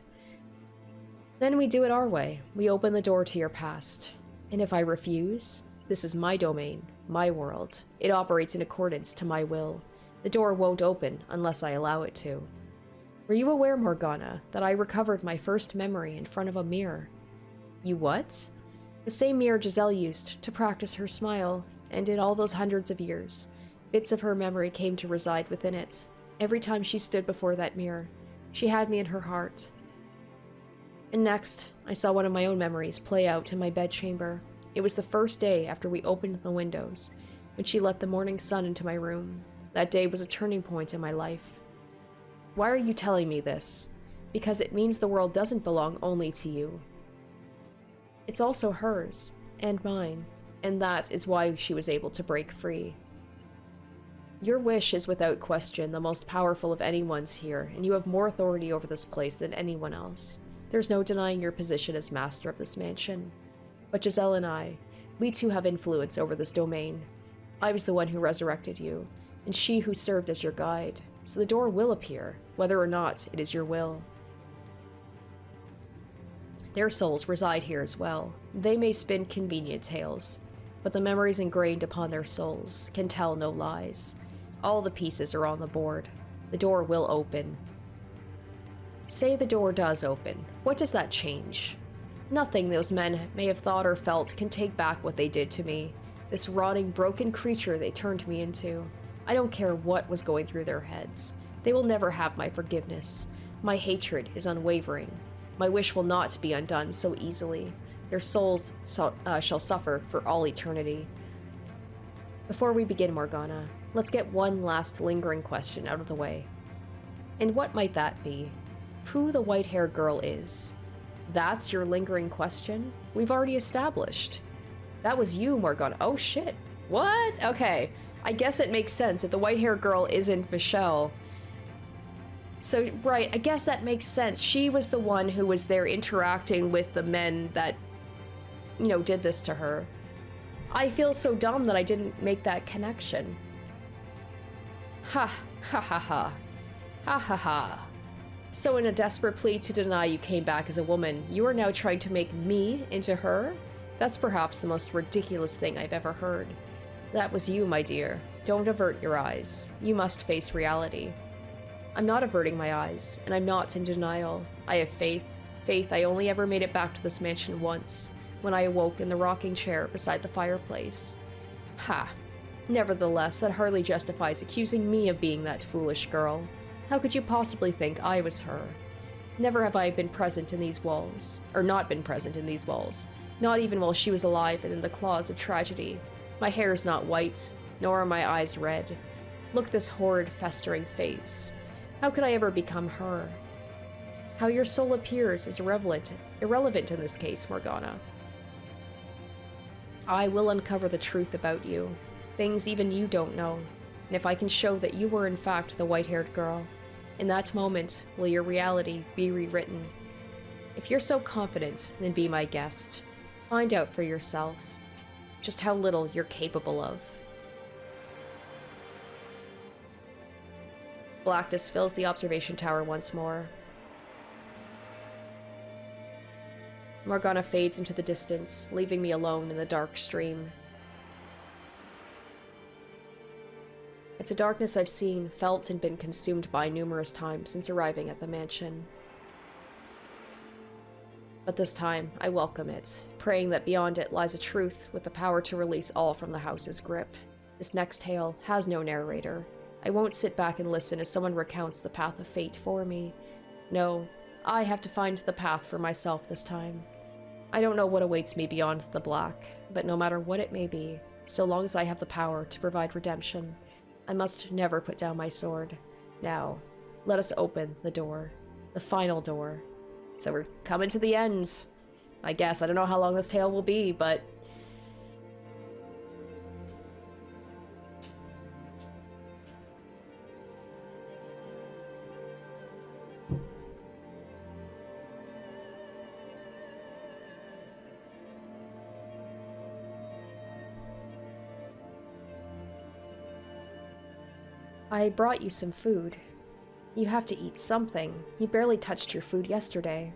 [SPEAKER 1] Then we do it our way. We open the door to your past. And if I refuse, this is my domain, my world. It operates in accordance to my will. The door won't open unless I allow it to. Were you aware, Morgana, that I recovered my first memory in front of a mirror? You what? The same mirror Giselle used to practice her smile, and in all those hundreds of years, bits of her memory came to reside within it. Every time she stood before that mirror, she had me in her heart. And next, I saw one of my own memories play out in my bedchamber. It was the first day after we opened the windows, when she let the morning sun into my room. That day was a turning point in my life. Why are you telling me this? Because it means the world doesn't belong only to you. It's also hers, and mine, and that is why she was able to break free. Your wish is without question the most powerful of anyone's here, and you have more authority over this place than anyone else. There's no denying your position as master of this mansion. But Giselle and I, we too have influence over this domain. I was the one who resurrected you, and she who served as your guide, so the door will appear, whether or not it is your will. Their souls reside here as well. They may spin convenient tales, but the memories ingrained upon their souls can tell no lies. All the pieces are on the board. The door will open. Say the door does open. What does that change? Nothing those men may have thought or felt can take back what they did to me. This rotting, broken creature they turned me into. I don't care what was going through their heads. They will never have my forgiveness. My hatred is unwavering. My wish will not be undone so easily. Their souls shall suffer for all eternity. Before we begin, Morgana, let's get one last lingering question out of the way. And what might that be? Who the white-haired girl is? That's your lingering question? We've already established. That was you, Morgana. Oh shit. What? Okay. I guess it makes sense if the white-haired girl isn't Michel. So, right, I guess that makes sense. She was the one who was there interacting with the men that, you know, did this to her. I feel so dumb that I didn't make that connection. Ha, ha ha ha. Ha ha ha. So in a desperate plea to deny you came back as a woman, you are now trying to make me into her? That's perhaps the most ridiculous thing I've ever heard. That was you, my dear. Don't avert your eyes. You must face reality. I'm not averting my eyes, and I'm not in denial. I have faith. Faith I only ever made it back to this mansion once, when I awoke in the rocking chair beside the fireplace. Ha! Nevertheless, that hardly justifies accusing me of being that foolish girl. How could you possibly think I was her? Never have I been present in these walls, or not been present in these walls, not even while she was alive and in the claws of tragedy. My hair is not white, nor are my eyes red. Look at this horrid, festering face. How could I ever become her? How your soul appears is irrelevant in this case, Morgana. I will uncover the truth about you, things even you don't know, and if I can show that you were in fact the white-haired girl, in that moment will your reality be rewritten. If you're so confident, then be my guest. Find out for yourself just how little you're capable of. Blackness fills the observation tower once more. Morgana fades into the distance, leaving me alone in the dark stream. It's a darkness I've seen, felt, and been consumed by numerous times since arriving at the mansion. But this time, I welcome it, praying that beyond it lies a truth with the power to release all from the house's grip. This next tale has no narrator. I won't sit back and listen as someone recounts the path of fate for me. No, I have to find the path for myself this time. I don't know what awaits me beyond the black, but no matter what it may be, so long as I have the power to provide redemption, I must never put down my sword. Now, let us open the door. The final door. So we're coming to the end. I guess. I don't know how long this tale will be, but... I brought you some food. You have to eat something. You barely touched your food yesterday.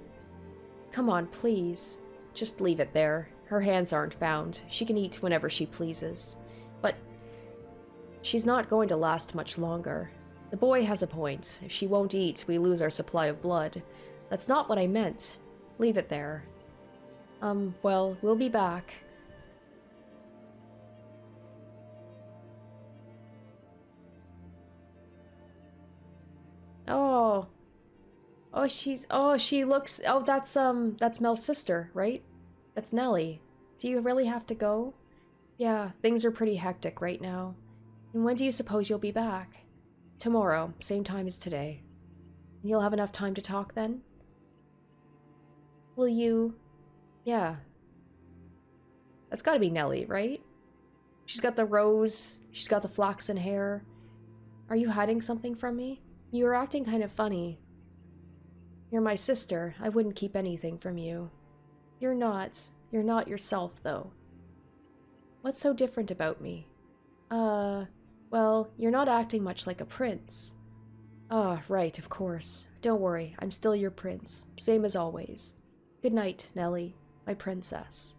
[SPEAKER 1] Come on, please. Just leave it there. Her hands aren't bound. She can eat whenever she pleases. But she's not going to last much longer. The boy has a point. If she won't eat, we lose our supply of blood. That's not what I meant. Leave it there. Well, we'll be back. Oh. Oh, she looks... Oh, that's Mel's sister, right? That's Nellie. Do you really have to go? Yeah, things are pretty hectic right now. And when do you suppose you'll be back? Tomorrow, same time as today. You'll have enough time to talk then? Will you... Yeah. That's gotta be Nellie, right? She's got the rose, she's got the flaxen hair. Are you hiding something from me? You were acting kind of funny. You're my sister. I wouldn't keep anything from you. You're not. You're not yourself, though. What's so different about me? Well, you're not acting much like a prince. Ah, right, of course. Don't worry, I'm still your prince. Same as always. Good night, Nellie, my princess.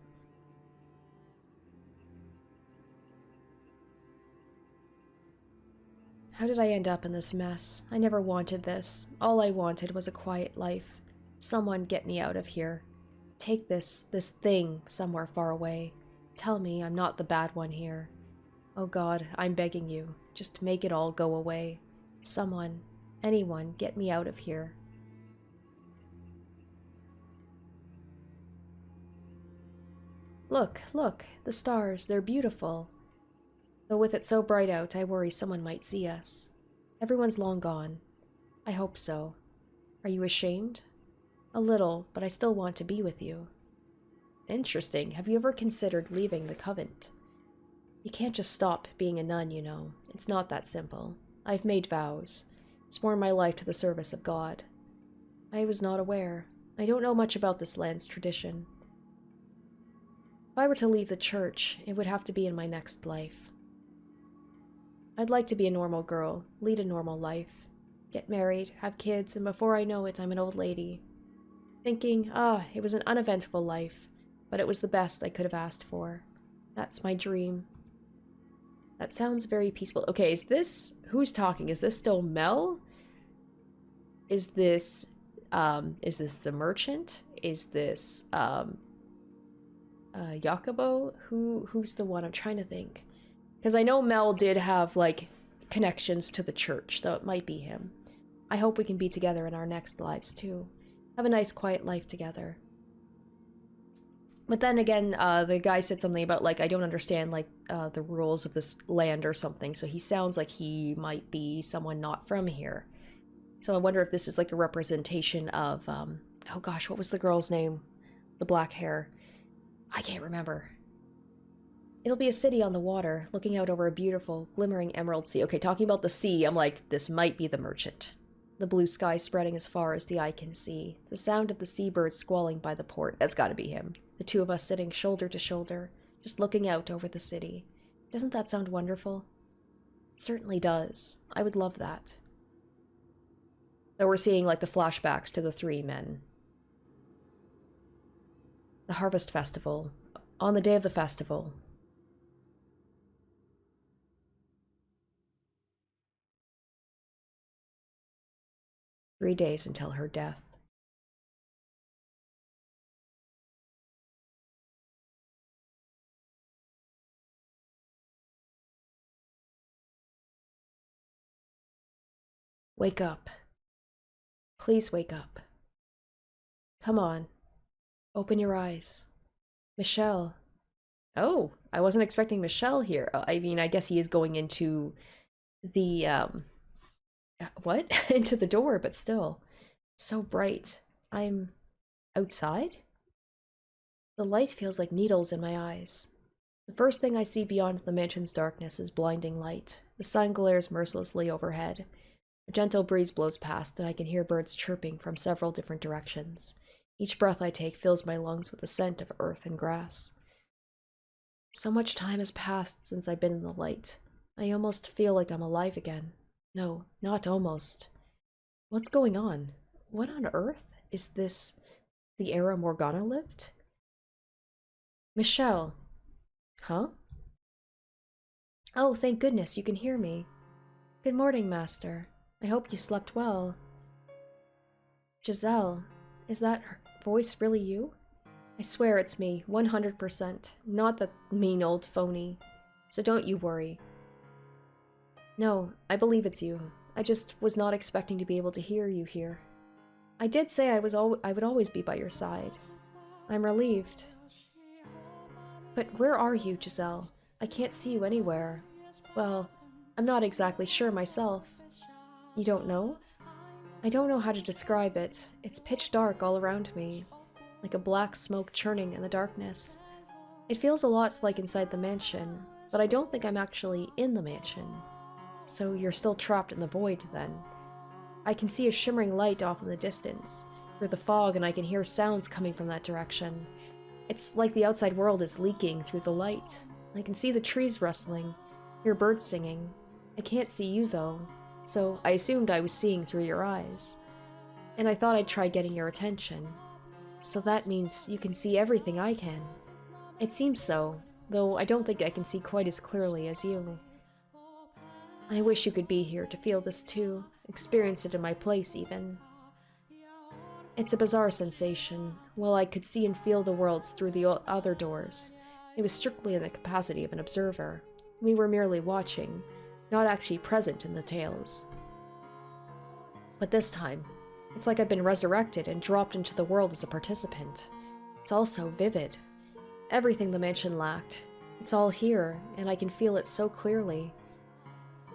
[SPEAKER 1] How did I end up in this mess? I never wanted this. All I wanted was a quiet life. Someone get me out of here. Take this thing somewhere far away. Tell me I'm not the bad one here. Oh God, I'm begging you. Just make it all go away. Someone, anyone, get me out of here. Look, look, the stars, they're beautiful. Though with it so bright out, I worry someone might see us. Everyone's long gone. I hope so. Are you ashamed? A little, but I still want to be with you. Interesting. Have you ever considered leaving the convent? You can't just stop being a nun, you know. It's not that simple. I've made vows. Sworn my life to the service of God. I was not aware. I don't know much about this land's tradition. If I were to leave the church, it would have to be in my next life. I'd like to be a normal girl, lead a normal life, get married, have kids, and before I know it, I'm an old lady. Thinking, it was an uneventful life, but it was the best I could have asked for. That's my dream. That sounds very peaceful. Okay, is this... Who's talking? Is this still Mel? Is this the merchant? Is this, Jacobo? Who's the one? I'm trying to think. Because I know Mel did have, like, connections to the church, so it might be him. I hope we can be together in our next lives, too. Have a nice, quiet life together. But then again, the guy said something about, like, I don't understand, like, the rules of this land or something, so he sounds like he might be someone not from here. So I wonder if this is like a representation of, oh gosh, what was the girl's name? The black hair. I can't remember. It'll be a city on the water, looking out over a beautiful, glimmering emerald sea. Okay, talking about the sea, I'm like, this might be the merchant. The blue sky spreading as far as the eye can see. The sound of the seabirds squalling by the port. That's gotta be him. The two of us sitting shoulder to shoulder, just looking out over the city. Doesn't that sound wonderful? It certainly does. I would love that. So we're seeing, like, the flashbacks to the three men. The Harvest Festival. On the day of the festival. "3 days until her death." Wake up. Please wake up. Come on. Open your eyes. Michel. Oh, I wasn't expecting Michel here. I mean, I guess he is going into the, what? Into the door, but still. So bright. I'm outside? The light feels like needles in my eyes. The first thing I see beyond the mansion's darkness is blinding light. The sun glares mercilessly overhead. A gentle breeze blows past, and I can hear birds chirping from several different directions. Each breath I take fills my lungs with the scent of earth and grass. So much time has passed since I've been in the light. I almost feel like I'm alive again. No, not almost. What's going on? What on earth? Is this the era Morgana lived? Michel. Huh? Oh, thank goodness, you can hear me. Good morning, Master. I hope you slept well. Giselle, is that voice really you? I swear it's me, 100%. Not that mean old phony. So don't you worry. No, I believe it's you. I just was not expecting to be able to hear you here. I did say I would always be by your side. I'm relieved. But where are you, Giselle? I can't see you anywhere. Well, I'm not exactly sure myself. You don't know? I don't know how to describe it. It's pitch dark all around me, like a black smoke churning in the darkness. It feels a lot like inside the mansion, but I don't think I'm actually in the mansion. So you're still trapped in the void, then. I can see a shimmering light off in the distance, through the fog, and I can hear sounds coming from that direction. It's like the outside world is leaking through the light. I can see the trees rustling, hear birds singing. I can't see you, though, so I assumed I was seeing through your eyes. And I thought I'd try getting your attention. So that means you can see everything I can. It seems so, though I don't think I can see quite as clearly as you. I wish you could be here to feel this too, experience it in my place even. It's a bizarre sensation. While I could see and feel the worlds through the other doors, it was strictly in the capacity of an observer. We were merely watching, not actually present in the tales. But this time, it's like I've been resurrected and dropped into the world as a participant. It's all so vivid. Everything the mansion lacked. It's all here, and I can feel it so clearly.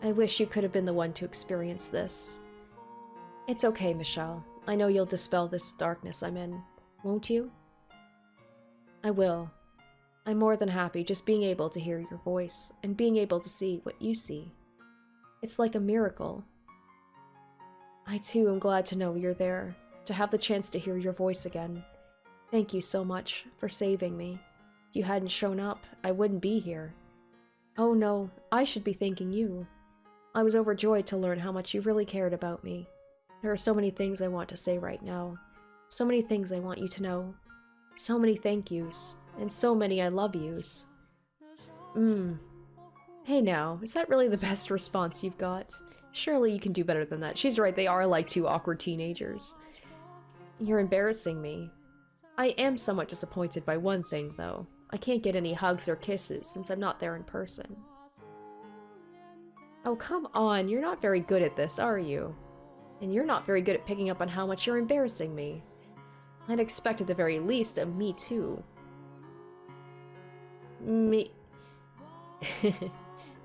[SPEAKER 1] I wish you could have been the one to experience this. It's okay, Michel. I know you'll dispel this darkness I'm in, won't you? I will. I'm more than happy just being able to hear your voice, and being able to see what you see. It's like a miracle. I too am glad to know you're there, to have the chance to hear your voice again. Thank you so much for saving me. If you hadn't shown up, I wouldn't be here. Oh no, I should be thanking you. I was overjoyed to learn how much you really cared about me. There are so many things I want to say right now. So many things I want you to know. So many thank yous. And so many I love yous. Hey now, is that really the best response you've got? Surely you can do better than that. She's right, they are like two awkward teenagers. You're embarrassing me. I am somewhat disappointed by one thing, though. I can't get any hugs or kisses since I'm not there in person. Oh, come on, you're not very good at this, are you? And you're not very good at picking up on how much you're embarrassing me. I'd expect at the very least a me too. Me...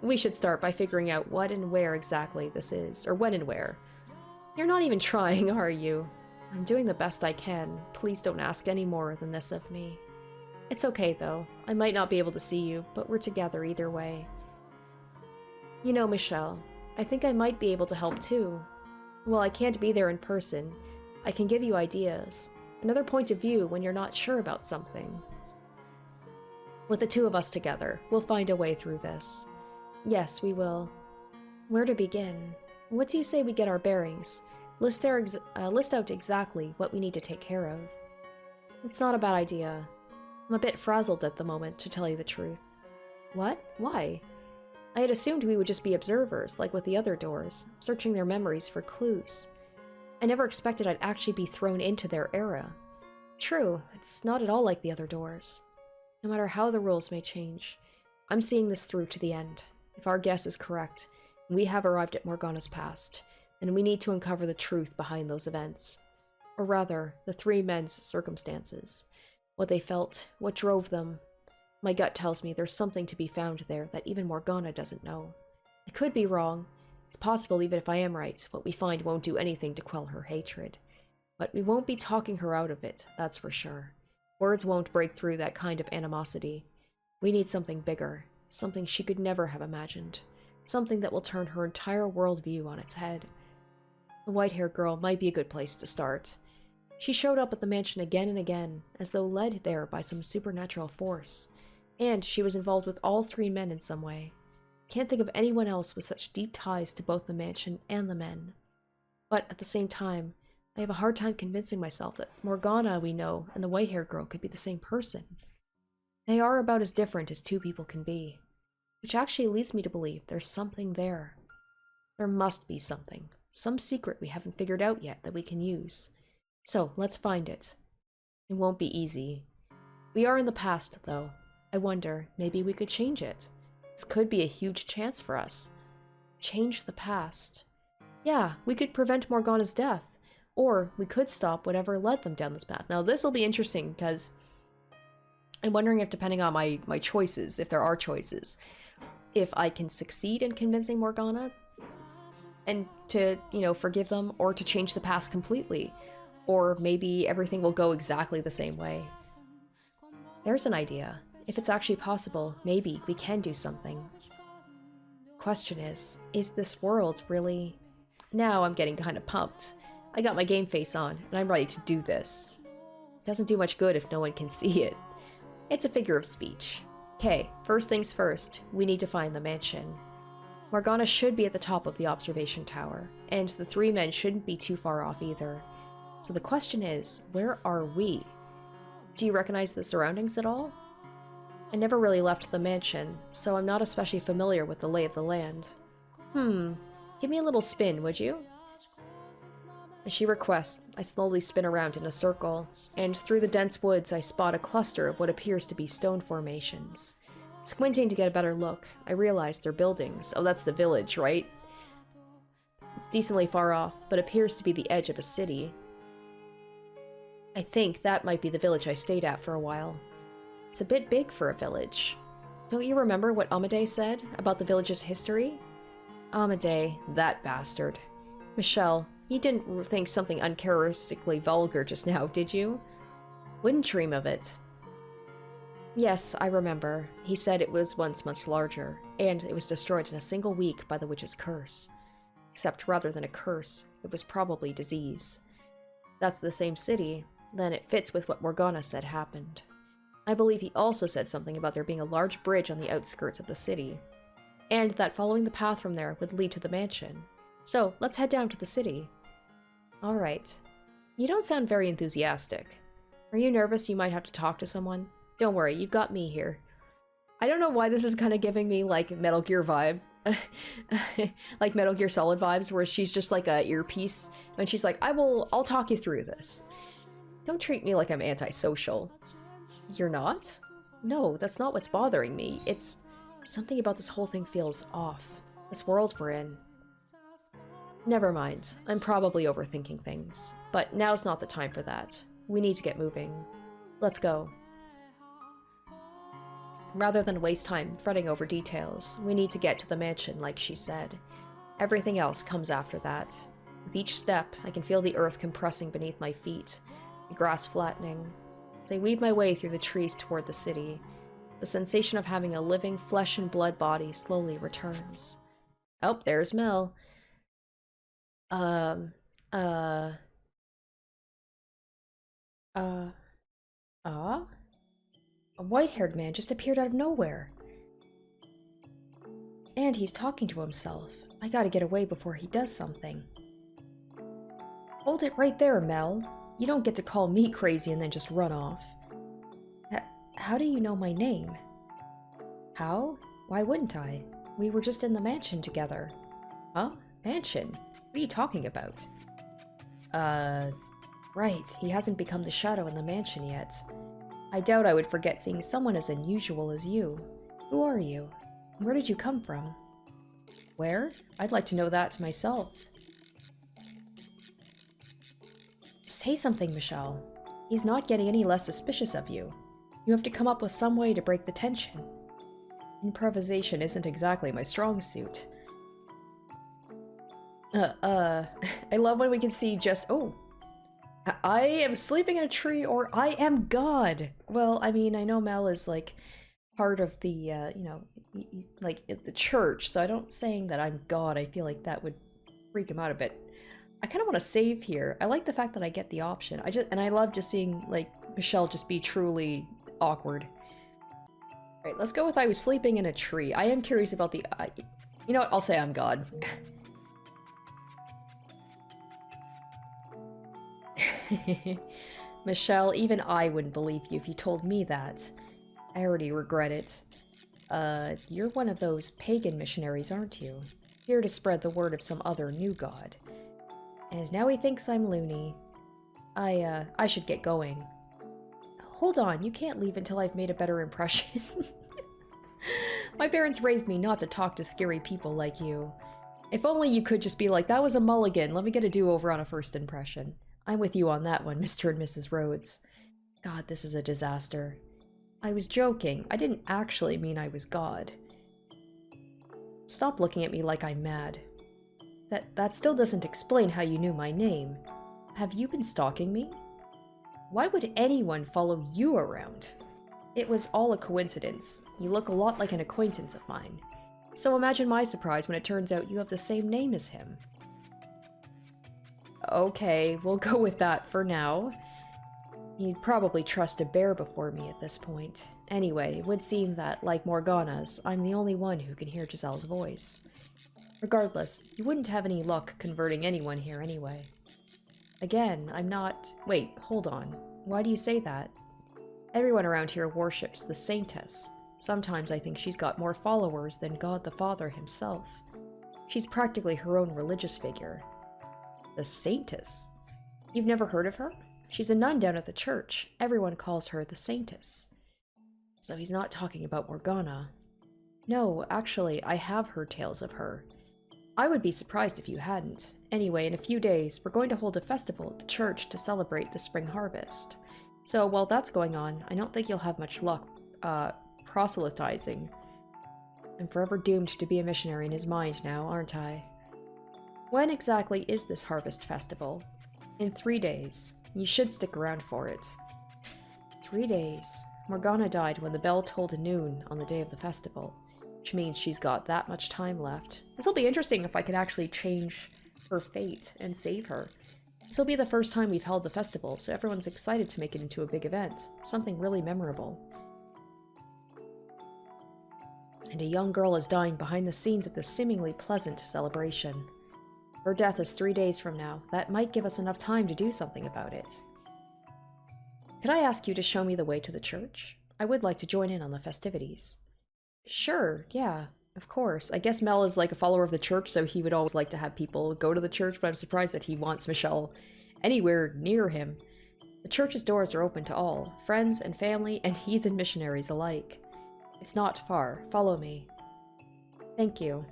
[SPEAKER 1] We should start by figuring out what and where exactly this is, or when and where. You're not even trying, are you? I'm doing the best I can. Please don't ask any more than this of me. It's okay, though. I might not be able to see you, but we're together either way. You know, Michelle, I think I might be able to help too. While I can't be there in person, I can give you ideas. Another point of view when you're not sure about something. With the two of us together, we'll find a way through this. Yes, we will. Where to begin? What do you say we get our bearings? List out exactly what we need to take care of. It's not a bad idea. I'm a bit frazzled at the moment, to tell you the truth. What? Why? I had assumed we would just be observers, like with the other doors, searching their memories for clues. I never expected I'd actually be thrown into their era. True, it's not at all like the other doors. No matter how the rules may change, I'm seeing this through to the end. If our guess is correct, and we have arrived at Morgana's past, then we need to uncover the truth behind those events. Or rather, the three men's circumstances. What they felt, what drove them. My gut tells me there's something to be found there that even Morgana doesn't know. I could be wrong. It's possible even if I am right, what we find won't do anything to quell her hatred. But we won't be talking her out of it, that's for sure. Words won't break through that kind of animosity. We need something bigger, something she could never have imagined. Something that will turn her entire worldview on its head. The white-haired girl might be a good place to start. She showed up at the mansion again and again, as though led there by some supernatural force. And she was involved with all three men in some way. Can't think of anyone else with such deep ties to both the mansion and the men. But at the same time, I have a hard time convincing myself that Morgana we know and the white-haired girl could be the same person. They are about as different as two people can be. Which actually leads me to believe there's something there. There must be something. Some secret we haven't figured out yet that we can use. So, let's find it. It won't be easy. We are in the past, though. I wonder, maybe we could change it. This could be a huge chance for us. Change the past. Yeah, we could prevent Morgana's death. Or we could stop whatever led them down this path. Now, this will be interesting, because I'm wondering if, depending on my choices, if there are choices, if I can succeed in convincing Morgana and to, forgive them, or to change the past completely. Or maybe everything will go exactly the same way. There's an idea. If it's actually possible, maybe we can do something. Question is this world really... Now I'm getting kind of pumped. I got my game face on, and I'm ready to do this. It doesn't do much good if no one can see it. It's a figure of speech. Okay, first things first, we need to find the mansion. Morgana should be at the top of the observation tower, and the three men shouldn't be too far off either. So the question is, where are we? Do you recognize the surroundings at all? I never really left the mansion, so I'm not especially familiar with the lay of the land. Give me a little spin, would you? As she requests, I slowly spin around in a circle, and through the dense woods I spot a cluster of what appears to be stone formations. Squinting to get a better look, I realize they're buildings. Oh, that's the village, right? It's decently far off, but appears to be the edge of a city. I think that might be the village I stayed at for a while. It's a bit big for a village. Don't you remember what Amadei said about the village's history? Amadei, that bastard. Michelle, you didn't think something uncharacteristically vulgar just now, did you? Wouldn't dream of it. Yes, I remember. He said it was once much larger, and it was destroyed in a single week by the witch's curse. Except rather than a curse, it was probably disease. That's the same city, then it fits with what Morgana said happened. I believe he also said something about there being a large bridge on the outskirts of the city, and that following the path from there would lead to the mansion. So, let's head down to the city. Alright. You don't sound very enthusiastic. Are you nervous you might have to talk to someone? Don't worry, you've got me here. I don't know why this is kind of giving me, like, Metal Gear vibe. Like Metal Gear Solid vibes, where she's just like a earpiece, and she's like, I'll talk you through this. Don't treat me like I'm antisocial. You're not? No, that's not what's bothering me. It's... something about this whole thing feels off. This world we're in. Never mind. I'm probably overthinking things. But now's not the time for that. We need to get moving. Let's go. Rather than waste time fretting over details, we need to get to the mansion like she said. Everything else comes after that. With each step, I can feel the earth compressing beneath my feet, the grass flattening. As I weave my way through the trees toward the city, the sensation of having a living flesh and blood body slowly returns. Oh, there's Mel. Um, uh, uh, ah? A white-haired man just appeared out of nowhere. And he's talking to himself. I gotta get away before he does something. Hold it right there, Mel. You don't get to call me crazy and then just run off. How do you know my name? How? Why wouldn't I? We were just in the mansion together. Huh? Mansion? What are you talking about? Right. He hasn't become the shadow in the mansion yet. I doubt I would forget seeing someone as unusual as you. Who are you? Where did you come from? Where? I'd like to know that myself. Say something, Michel. He's not getting any less suspicious of you. You have to come up with some way to break the tension. Improvisation isn't exactly my strong suit. I love when we can see just, oh, I am sleeping in a tree or I am God. Well, I mean, I know Mel is like part of the, you know, like the church, so I don't saying that I'm God. I feel like that would freak him out a bit. I kind of want to save here. I like the fact that I get the option. And I love just seeing like Michel just be truly awkward. All right, let's go with I was sleeping in a tree. I am curious about the, you know what? I'll say I'm God. Michel, even I wouldn't believe you if you told me that. I already regret it. You're one of those pagan missionaries, aren't you? Here to spread the word of some other new god. And now he thinks I'm loony. I should get going. Hold on, you can't leave until I've made a better impression. My parents raised me not to talk to scary people like you. If only you could just be like, that was a mulligan, let me get a do-over on a first impression. I'm with you on that one, Mr. and Mrs. Rhodes. God, this is a disaster. I was joking. I didn't actually mean I was God. Stop looking at me like I'm mad. That still doesn't explain how you knew my name. Have you been stalking me? Why would anyone follow you around? It was all a coincidence. You look a lot like an acquaintance of mine. So imagine my surprise when it turns out you have the same name as him. Okay, we'll go with that for now. You'd probably trust a bear before me at this point. Anyway, it would seem that, like Morgana's, I'm the only one who can hear Giselle's voice. Regardless, you wouldn't have any luck converting anyone here anyway. Again, I'm not— Wait, hold on. Why do you say that? Everyone around here worships the Saintess. Sometimes I think she's got more followers than God the Father himself. She's practically her own religious figure. The Saintess? You've never heard of her? She's a nun down at the church. Everyone calls her the Saintess. So he's not talking about Morgana. No, actually, I have heard tales of her. I would be surprised if you hadn't. Anyway, in a few days, we're going to hold a festival at the church to celebrate the spring harvest. So while that's going on, I don't think you'll have much luck, proselytizing. I'm forever doomed to be a missionary in his mind now, aren't I? When exactly is this harvest festival? In 3 days. You should stick around for it. 3 days. Morgana died when the bell tolled noon on the day of the festival, which means she's got that much time left. This'll be interesting if I can actually change her fate and save her. This'll be the first time we've held the festival, so everyone's excited to make it into a big event. Something really memorable. And a young girl is dying behind the scenes of this seemingly pleasant celebration. Her death is 3 days from now. That might give us enough time to do something about it. Could I ask you to show me the way to the church? I would like to join in on the festivities. Sure, yeah, of course. I guess Mel is like a follower of the church, so he would always like to have people go to the church, but I'm surprised that he wants Michel anywhere near him. The church's doors are open to all, friends and family and heathen missionaries alike. It's not far. Follow me. Thank you.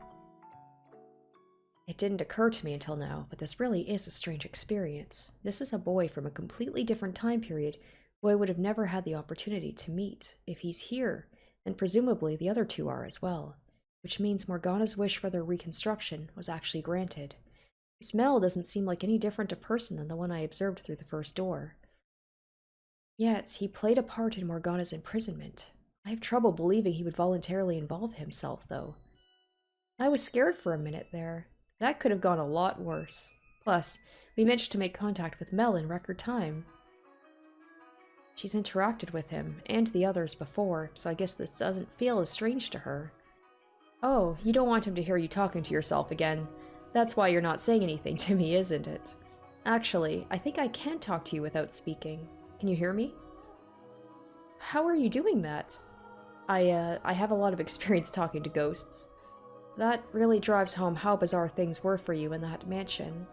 [SPEAKER 1] It didn't occur to me until now, but this really is a strange experience. This is a boy from a completely different time period who I would have never had the opportunity to meet. If he's here, then presumably the other two are as well, which means Morgana's wish for their reconstruction was actually granted. His Mel doesn't seem like any different a person than the one I observed through the first door. Yet, he played a part in Morgana's imprisonment. I have trouble believing he would voluntarily involve himself, though. I was scared for a minute there. That could have gone a lot worse. Plus, we managed to make contact with Mel in record time. She's interacted with him, and the others before, so I guess this doesn't feel as strange to her. Oh, you don't want him to hear you talking to yourself again. That's why you're not saying anything to me, isn't it? Actually, I think I can talk to you without speaking. Can you hear me? How are you doing that? I have a lot of experience talking to ghosts. That really drives home how bizarre things were for you in that mansion.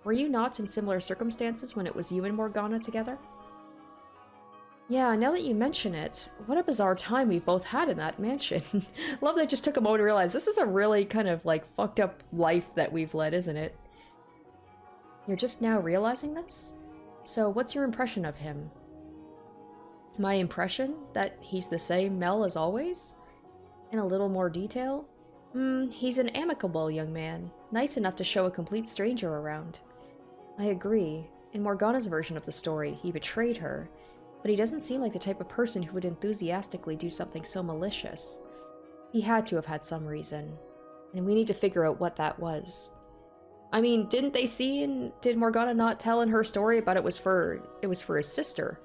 [SPEAKER 1] Were you not in similar circumstances when it was you and Morgana together? Yeah, now that you mention it, what a bizarre time we both had in that mansion. Love that I just took a moment to realize this is a really kind of like fucked up life that we've led, isn't it? You're just now realizing this? So what's your impression of him? My impression? That he's the same Mel as always? In a little more detail? He's an amicable young man, nice enough to show a complete stranger around. I agree. In Morgana's version of the story, he betrayed her, but he doesn't seem like the type of person who would enthusiastically do something so malicious. He had to have had some reason, and we need to figure out what that was. I mean, didn't they see and did Morgana not tell in her story about it was for his sister?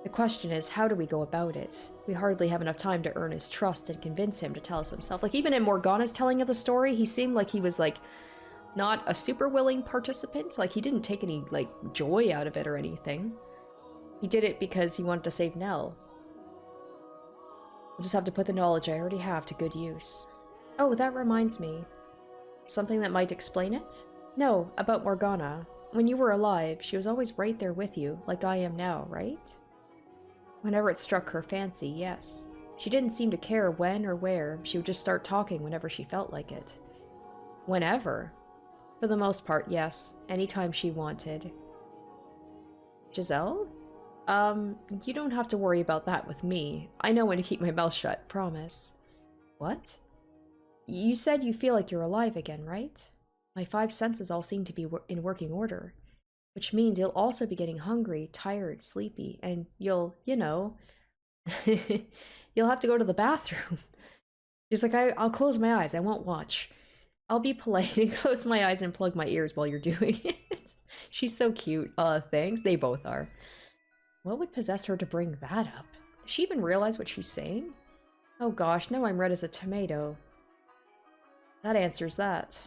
[SPEAKER 1] The question is, how do we go about it? We hardly have enough time to earn his trust and convince him to tell us himself. Like, even in Morgana's telling of the story, he seemed like he was, like, not a super willing participant. Like, he didn't take any, like, joy out of it or anything. He did it because he wanted to save Nell. I'll just have to put the knowledge I already have to good use. Oh, that reminds me. Something that might explain it? No, about Morgana. When you were alive, she was always right there with you, like I am now, right? Whenever it struck her fancy, yes. She didn't seem to care when or where, she would just start talking whenever she felt like it. Whenever? For the most part, yes. Anytime she wanted. Giselle? You don't have to worry about that with me. I know when to keep my mouth shut, promise. What? You said you feel like you're alive again, right? My 5 senses all seem to be in working order. Which means you'll also be getting hungry, tired, sleepy, and you'll, you know, you'll have to go to the bathroom. She's like, I'll close my eyes, I won't watch. I'll be polite and close my eyes and plug my ears while you're doing it. She's so cute. Thanks. They both are. What would possess her to bring that up? Does she even realize what she's saying? Oh gosh, now I'm red as a tomato. That answers that.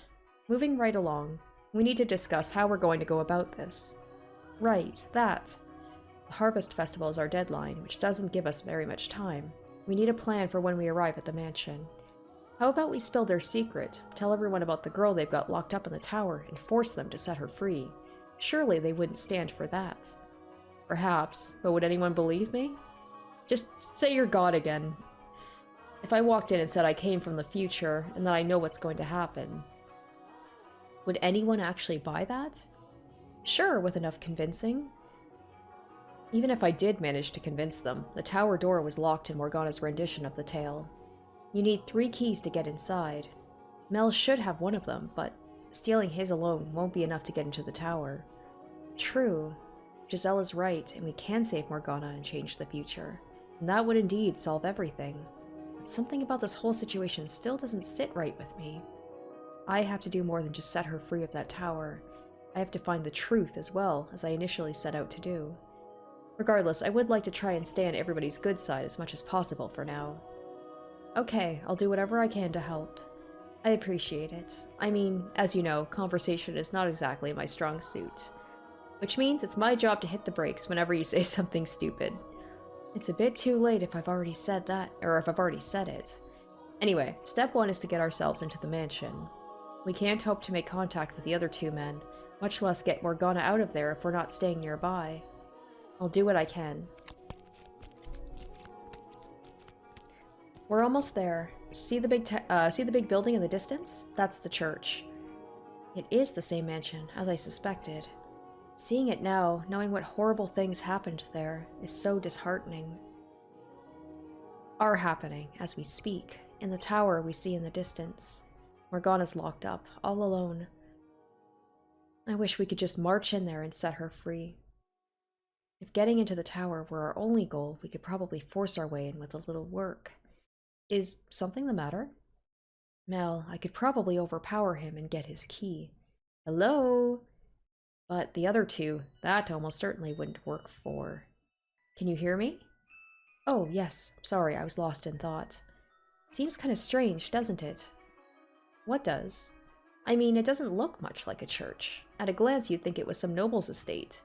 [SPEAKER 1] Moving right along. We need to discuss how we're going to go about this. Right, that. The Harvest Festival is our deadline, which doesn't give us very much time. We need a plan for when we arrive at the mansion. How about we spill their secret, tell everyone about the girl they've got locked up in the tower, and force them to set her free? Surely they wouldn't stand for that. Perhaps, but would anyone believe me? Just say you're God again. If I walked in and said I came from the future, and that I know what's going to happen, would anyone actually buy that? Sure, with enough convincing. Even if I did manage to convince them, the tower door was locked in Morgana's rendition of the tale. You need 3 keys to get inside. Mel should have one of them, but stealing his alone won't be enough to get into the tower. True. Giselle is right, and we can save Morgana and change the future. And that would indeed solve everything. But something about this whole situation still doesn't sit right with me. I have to do more than just set her free of that tower. I have to find the truth as well, as I initially set out to do. Regardless, I would like to try and stay on everybody's good side as much as possible for now. Okay, I'll do whatever I can to help. I appreciate it. I mean, as you know, conversation is not exactly my strong suit. Which means it's my job to hit the brakes whenever you say something stupid. It's a bit too late if I've already said that, or if I've already said it. Anyway, step 1 is to get ourselves into the mansion. We can't hope to make contact with the other 2 men, much less get Morgana out of there if we're not staying nearby. I'll do what I can. We're almost there. See the big building in the distance? That's the church. It is the same mansion, as I suspected. Seeing it now, knowing what horrible things happened there, is so disheartening. Are happening, as we speak, in the tower we see in the distance. Morgana's locked up, all alone. I wish we could just march in there and set her free. If getting into the tower were our only goal, we could probably force our way in with a little work. Is something the matter? Mel, I could probably overpower him and get his key. Hello? But the other two, that almost certainly wouldn't work for. Can you hear me? Oh, yes. Sorry, I was lost in thought. It seems kind of strange, doesn't it? What does? I mean, it doesn't look much like a church. At a glance, you'd think it was some noble's estate.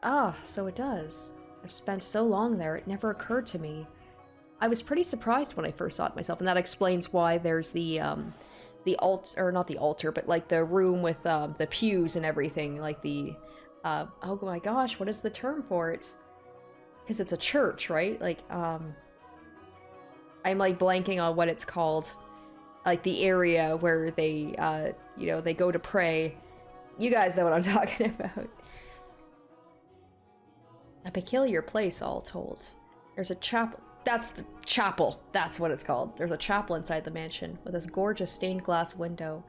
[SPEAKER 1] Ah, so it does. I've spent so long there, it never occurred to me. I was pretty surprised when I first saw it myself, and that explains why there's the altar, or not the altar, but like the room with the pews and everything, like the, oh my gosh, what is the term for it? Because it's a church, right? Like, I'm like blanking on what it's called. Like the area where they, you know, they go to pray. You guys know what I'm talking about. A peculiar place, all told. There's a chapel. That's the chapel. That's what it's called. There's a chapel inside the mansion with this gorgeous stained glass window.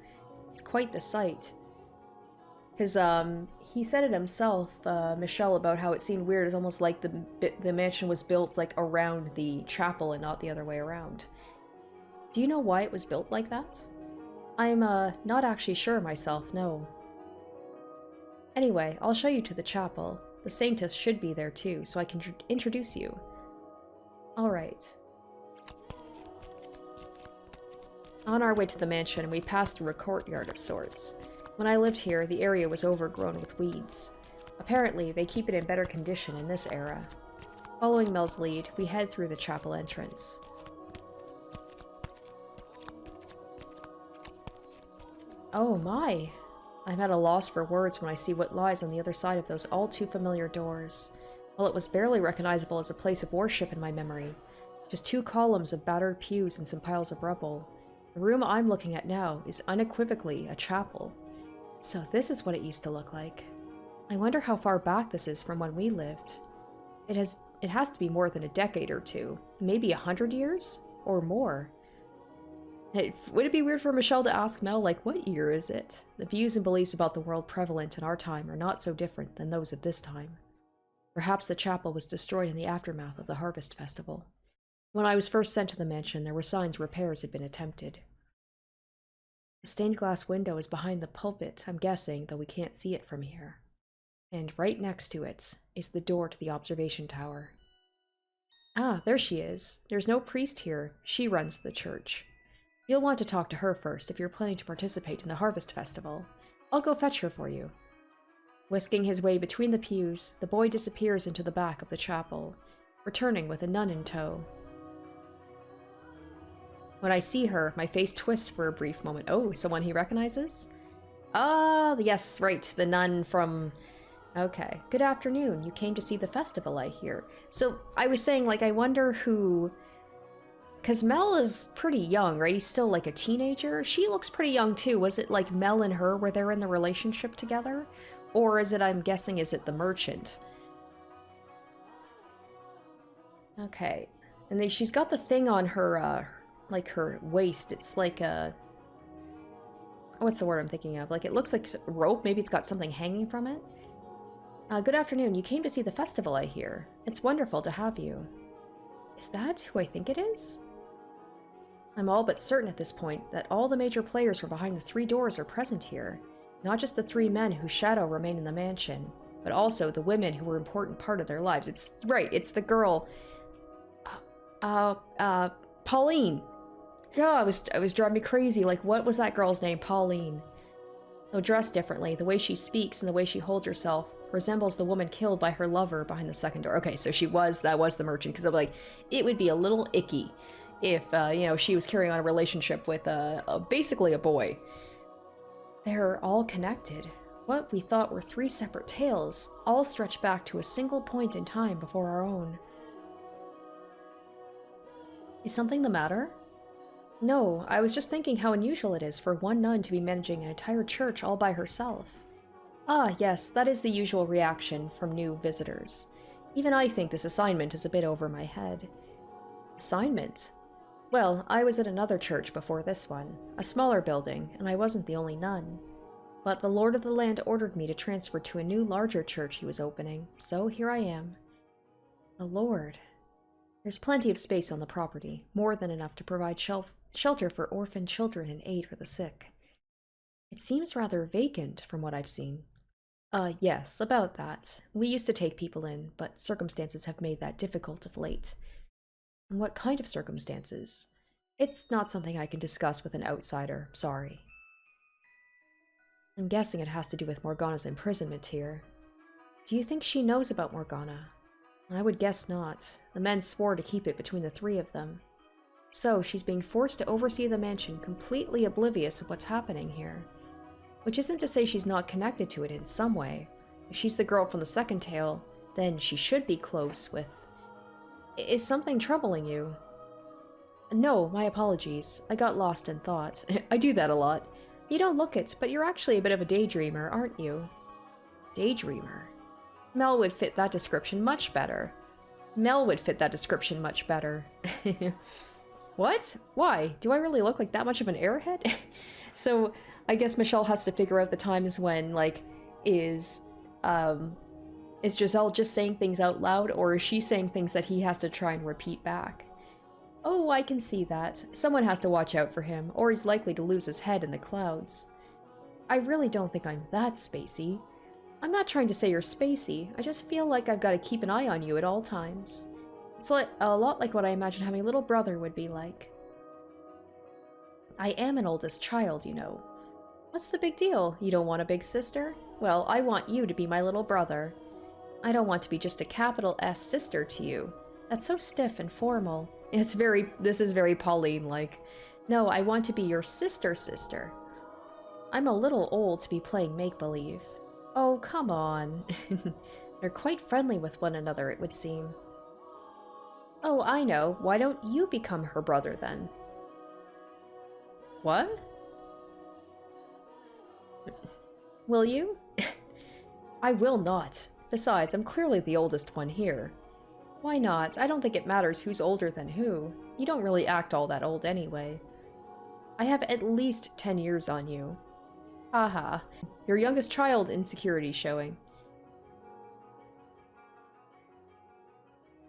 [SPEAKER 1] It's quite the sight. Because, he said it himself, Michel, about how it seemed weird. It's almost like the mansion was built, like, around the chapel and not the other way around. Do you know why it was built like that? I'm, not actually sure myself, no. Anyway, I'll show you to the chapel. The Saintess should be there too, so I can introduce you. Alright. On our way to the mansion, we passed through a courtyard of sorts. When I lived here, the area was overgrown with weeds. Apparently, they keep it in better condition in this era. Following Mel's lead, we head through the chapel entrance. Oh my! I'm at a loss for words when I see what lies on the other side of those all-too-familiar doors. Well, it was barely recognizable as a place of worship in my memory. Just 2 columns of battered pews and some piles of rubble. The room I'm looking at now is unequivocally a chapel. So this is what it used to look like. I wonder how far back this is from when we lived. It has to be more than a decade or two. Maybe 100 years? Or more. Would it be weird for Michel to ask Mel, like, what year is it? The views and beliefs about the world prevalent in our time are not so different than those of this time. Perhaps the chapel was destroyed in the aftermath of the Harvest Festival. When I was first sent to the mansion, there were signs repairs had been attempted. A stained glass window is behind the pulpit, I'm guessing, though we can't see it from here. And right next to it is the door to the observation tower. Ah, there she is. There's no priest here. She runs the church. You'll want to talk to her first if you're planning to participate in the Harvest Festival. I'll go fetch her for you. Whisking his way between the pews, the boy disappears into the back of the chapel, returning with a nun in tow. When I see her, my face twists for a brief moment. Oh, someone he recognizes? Ah, yes, right, the nun from... Okay. Good afternoon. You came to see the festival, I hear. So, I was saying, like, I wonder who... Because Mel is pretty young, right? He's still, like, a teenager. She looks pretty young, too. Was it, like, Mel and her, were they in the relationship together? Or is it, I'm guessing, is it the merchant? Okay. And then she's got the thing on her, like, her waist. It's like a... What's the word I'm thinking of? Like, it looks like rope. Maybe it's got something hanging from it. Good afternoon. You came to see the festival, I hear. It's wonderful to have you. Is that who I think it is? I'm all but certain at this point that all the major players from behind the 3 doors are present here. Not just the 3 men whose shadow remain in the mansion, but also the women who were an important part of their lives. It's right, it's the girl... Pauline! Oh, it was driving me crazy. Like, what was that girl's name? Pauline. Though dressed differently, the way she speaks and the way she holds herself resembles the woman killed by her lover behind the second door. Okay, so that was the merchant, because I'm like, it would be a little icky if, you know, she was carrying on a relationship with, basically a boy. They're all connected. What we thought were 3 separate tales, all stretch back to a single point in time before our own. Is something the matter? No, I was just thinking how unusual it is for one nun to be managing an entire church all by herself. Ah, yes, that is the usual reaction from new visitors. Even I think this assignment is a bit over my head. Assignment? Well, I was at another church before this one, a smaller building, and I wasn't the only nun. but the lord of the land ordered me to transfer to a new, larger church he was opening, so here I am. The Lord. There's plenty of space on the property, more than enough to provide shelter for orphaned children and aid for the sick. It seems rather vacant from what I've seen. Yes, about that. We used to take people in, but circumstances have made that difficult of late. What kind of circumstances? It's not something I can discuss with an outsider, sorry. I'm guessing it has to do with Morgana's imprisonment here. Do you think she knows about Morgana? I would guess not. The men swore to keep it between the three of them. So, she's being forced to oversee the mansion, completely oblivious of what's happening here. Which isn't to say she's not connected to it in some way. If she's the girl from the second tale, then she should be close with... Is something troubling you? No, my apologies. I got lost in thought. I do that a lot. You don't look it, but you're actually a bit of a daydreamer, aren't you? Daydreamer? Mel would fit that description much better. What? Why? Do I really look like that much of an airhead? So, I guess Michel has to figure out the times when, like, is Giselle just saying things out loud, or is she saying things that he has to try and repeat back? Oh, I can see that. Someone has to watch out for him, or he's likely to lose his head in the clouds. I really don't think I'm that spacey. I'm not trying to say you're spacey, I just feel like I've got to keep an eye on you at all times. It's a lot like what I imagine having a little brother would be like. I am an oldest child, you know. What's the big deal? You don't want a big sister? Well, I want you to be my little brother. I don't want to be just a capital S sister to you. That's so stiff and formal. This is very Pauline-like. No, I want to be your sister. I'm a little old to be playing make-believe. Oh, come on. They're quite friendly with one another, it would seem. Oh, I know. Why don't you become her brother, then? What? Will you? I will not. Besides, I'm clearly the oldest one here. Why not? I don't think it matters who's older than who. You don't really act all that old anyway. I have at least 10 years on you. Haha. Your youngest child insecurity showing.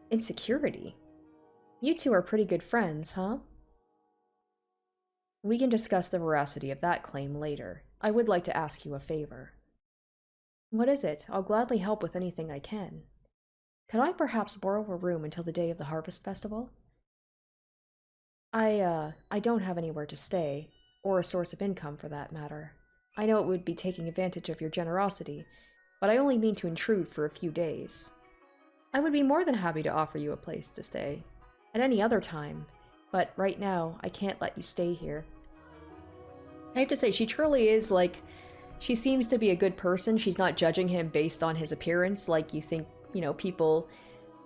[SPEAKER 1] Insecurity? You two are pretty good friends, huh? We can discuss the veracity of that claim later. I would like to ask you a favor. What is it? I'll gladly help with anything I can. Could I perhaps borrow a room until the day of the Harvest Festival? I don't have anywhere to stay, or a source of income for that matter. I know it would be taking advantage of your generosity, but I only mean to intrude for a few days. I would be more than happy to offer you a place to stay, at any other time, but right now, I can't let you stay here. I have to say, she truly is, like, she seems to be a good person. She's not judging him based on his appearance like you think, you know, people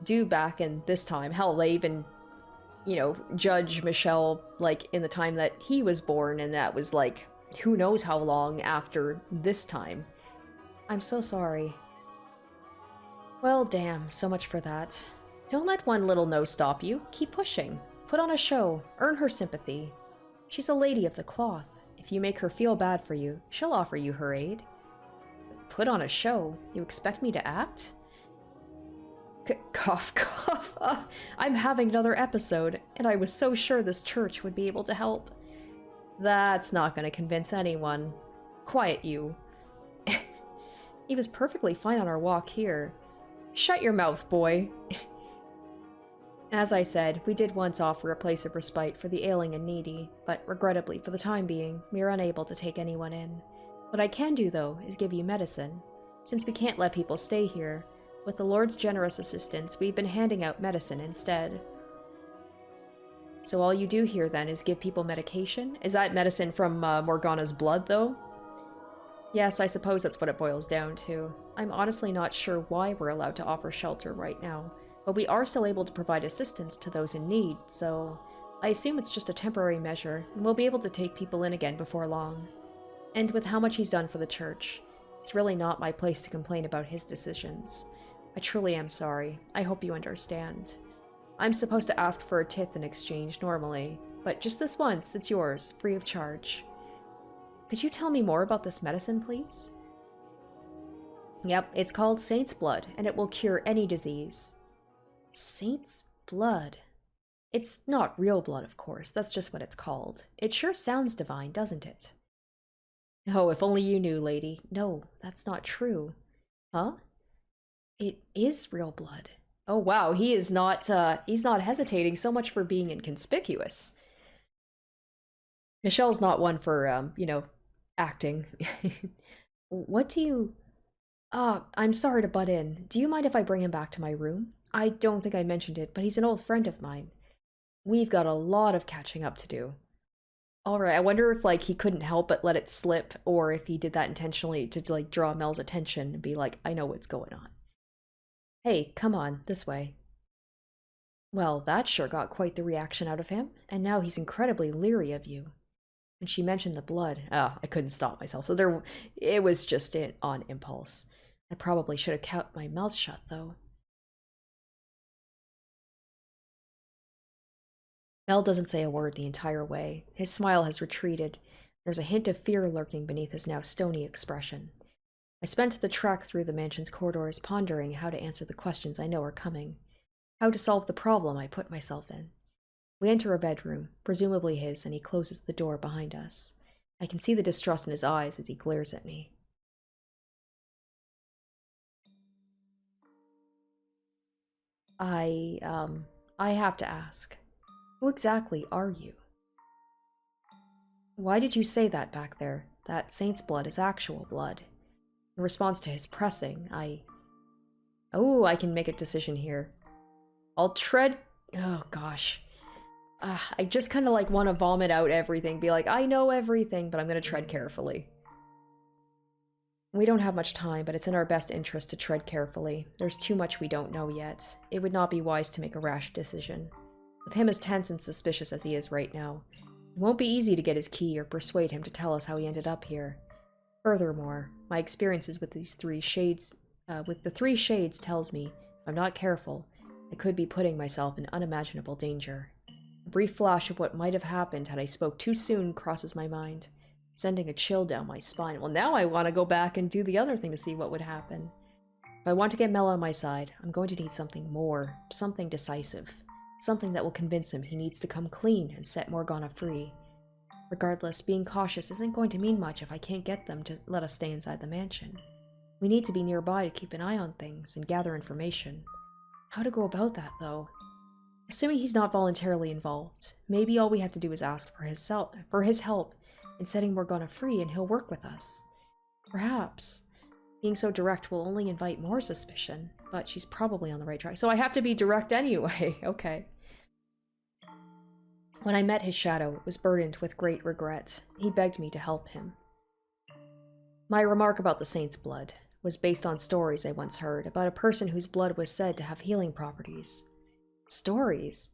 [SPEAKER 1] do back in this time. Hell, they even, you know, judge Michel, like, in the time that he was born, and that was, like, who knows how long after this time. I'm so sorry. Well, damn, so much for that. Don't let one little no stop you. Keep pushing. Put on a show. Earn her sympathy. She's a lady of the cloth. If you make her feel bad for you, she'll offer you her aid. Put on a show? You expect me to act? Cough, cough. I'm having another episode, and I was so sure this church would be able to help. That's not going to convince anyone. Quiet you. He was perfectly fine on our walk here. Shut your mouth, boy. As I said, we did once offer a place of respite for the ailing and needy, but regrettably, for the time being, we are unable to take anyone in. What I can do, though, is give you medicine. Since we can't let people stay here, with the Lord's generous assistance, we've been handing out medicine instead. So all you do here, then, is give people medication? Is that medicine from Morgana's blood, though? Yes, I suppose that's what it boils down to. I'm honestly not sure why we're allowed to offer shelter right now, but we are still able to provide assistance to those in need, so I assume it's just a temporary measure, and we'll be able to take people in again before long. And with how much he's done for the church, it's really not my place to complain about his decisions. I truly am sorry. I hope you understand. I'm supposed to ask for a tithe in exchange normally, but just this once, it's yours, free of charge. Could you tell me more about this medicine, please? Yep, it's called Saint's Blood, and it will cure any disease. Saint's Blood? It's not real blood, of course. That's just what it's called. It sure sounds divine, doesn't it? Oh, if only you knew, lady. No, that's not true. Huh? It is real blood. Oh, wow, he's not hesitating so much for being inconspicuous. Michelle's not one for, acting. What do you... I'm sorry to butt in. Do you mind if I bring him back to my room? I don't think I mentioned it, but he's an old friend of mine. We've got a lot of catching up to do. Alright, I wonder if, like, he couldn't help but let it slip, or if he did that intentionally to, like, draw Mel's attention and be like, I know what's going on. Hey, come on, this way. Well, that sure got quite the reaction out of him, and now he's incredibly leery of you. When she mentioned the blood, I couldn't stop myself, so it was just on impulse. I probably should have kept my mouth shut, though. Mel doesn't say a word the entire way. His smile has retreated. There's a hint of fear lurking beneath his now stony expression. I spent the trek through the mansion's corridors pondering how to answer the questions I know are coming. How to solve the problem I put myself in. We enter a bedroom, presumably his, and he closes the door behind us. I can see the distrust in his eyes as he glares at me. I have to ask. Who exactly are you? Why did you say that back there? That saint's blood is actual blood. In response to his pressing, Oh, I can make a decision here. I'll tread... Oh, gosh. I just kind of, like, want to vomit out everything. Be like, I know everything, but I'm going to tread carefully. We don't have much time, but it's in our best interest to tread carefully. There's too much we don't know yet. It would not be wise to make a rash decision. With him as tense and suspicious as he is right now, it won't be easy to get his key or persuade him to tell us how he ended up here. Furthermore, my experiences with these three shades, tells me, if I'm not careful, I could be putting myself in unimaginable danger. A brief flash of what might have happened had I spoke too soon crosses my mind, sending a chill down my spine. Well, now I want to go back and do the other thing to see what would happen. If I want to get Mel on my side, I'm going to need something more, something decisive. Something that will convince him he needs to come clean and set Morgana free. Regardless, being cautious isn't going to mean much if I can't get them to let us stay inside the mansion. We need to be nearby to keep an eye on things and gather information. How to go about that, though? Assuming he's not voluntarily involved, maybe all we have to do is ask for his help in setting Morgana free and he'll work with us. Perhaps. Being so direct will only invite more suspicion, but she's probably on the right track. So I have to be direct anyway. Okay. When I met his shadow, it was burdened with great regret. He begged me to help him. My remark about the saint's blood was based on stories I once heard about a person whose blood was said to have healing properties. Stories?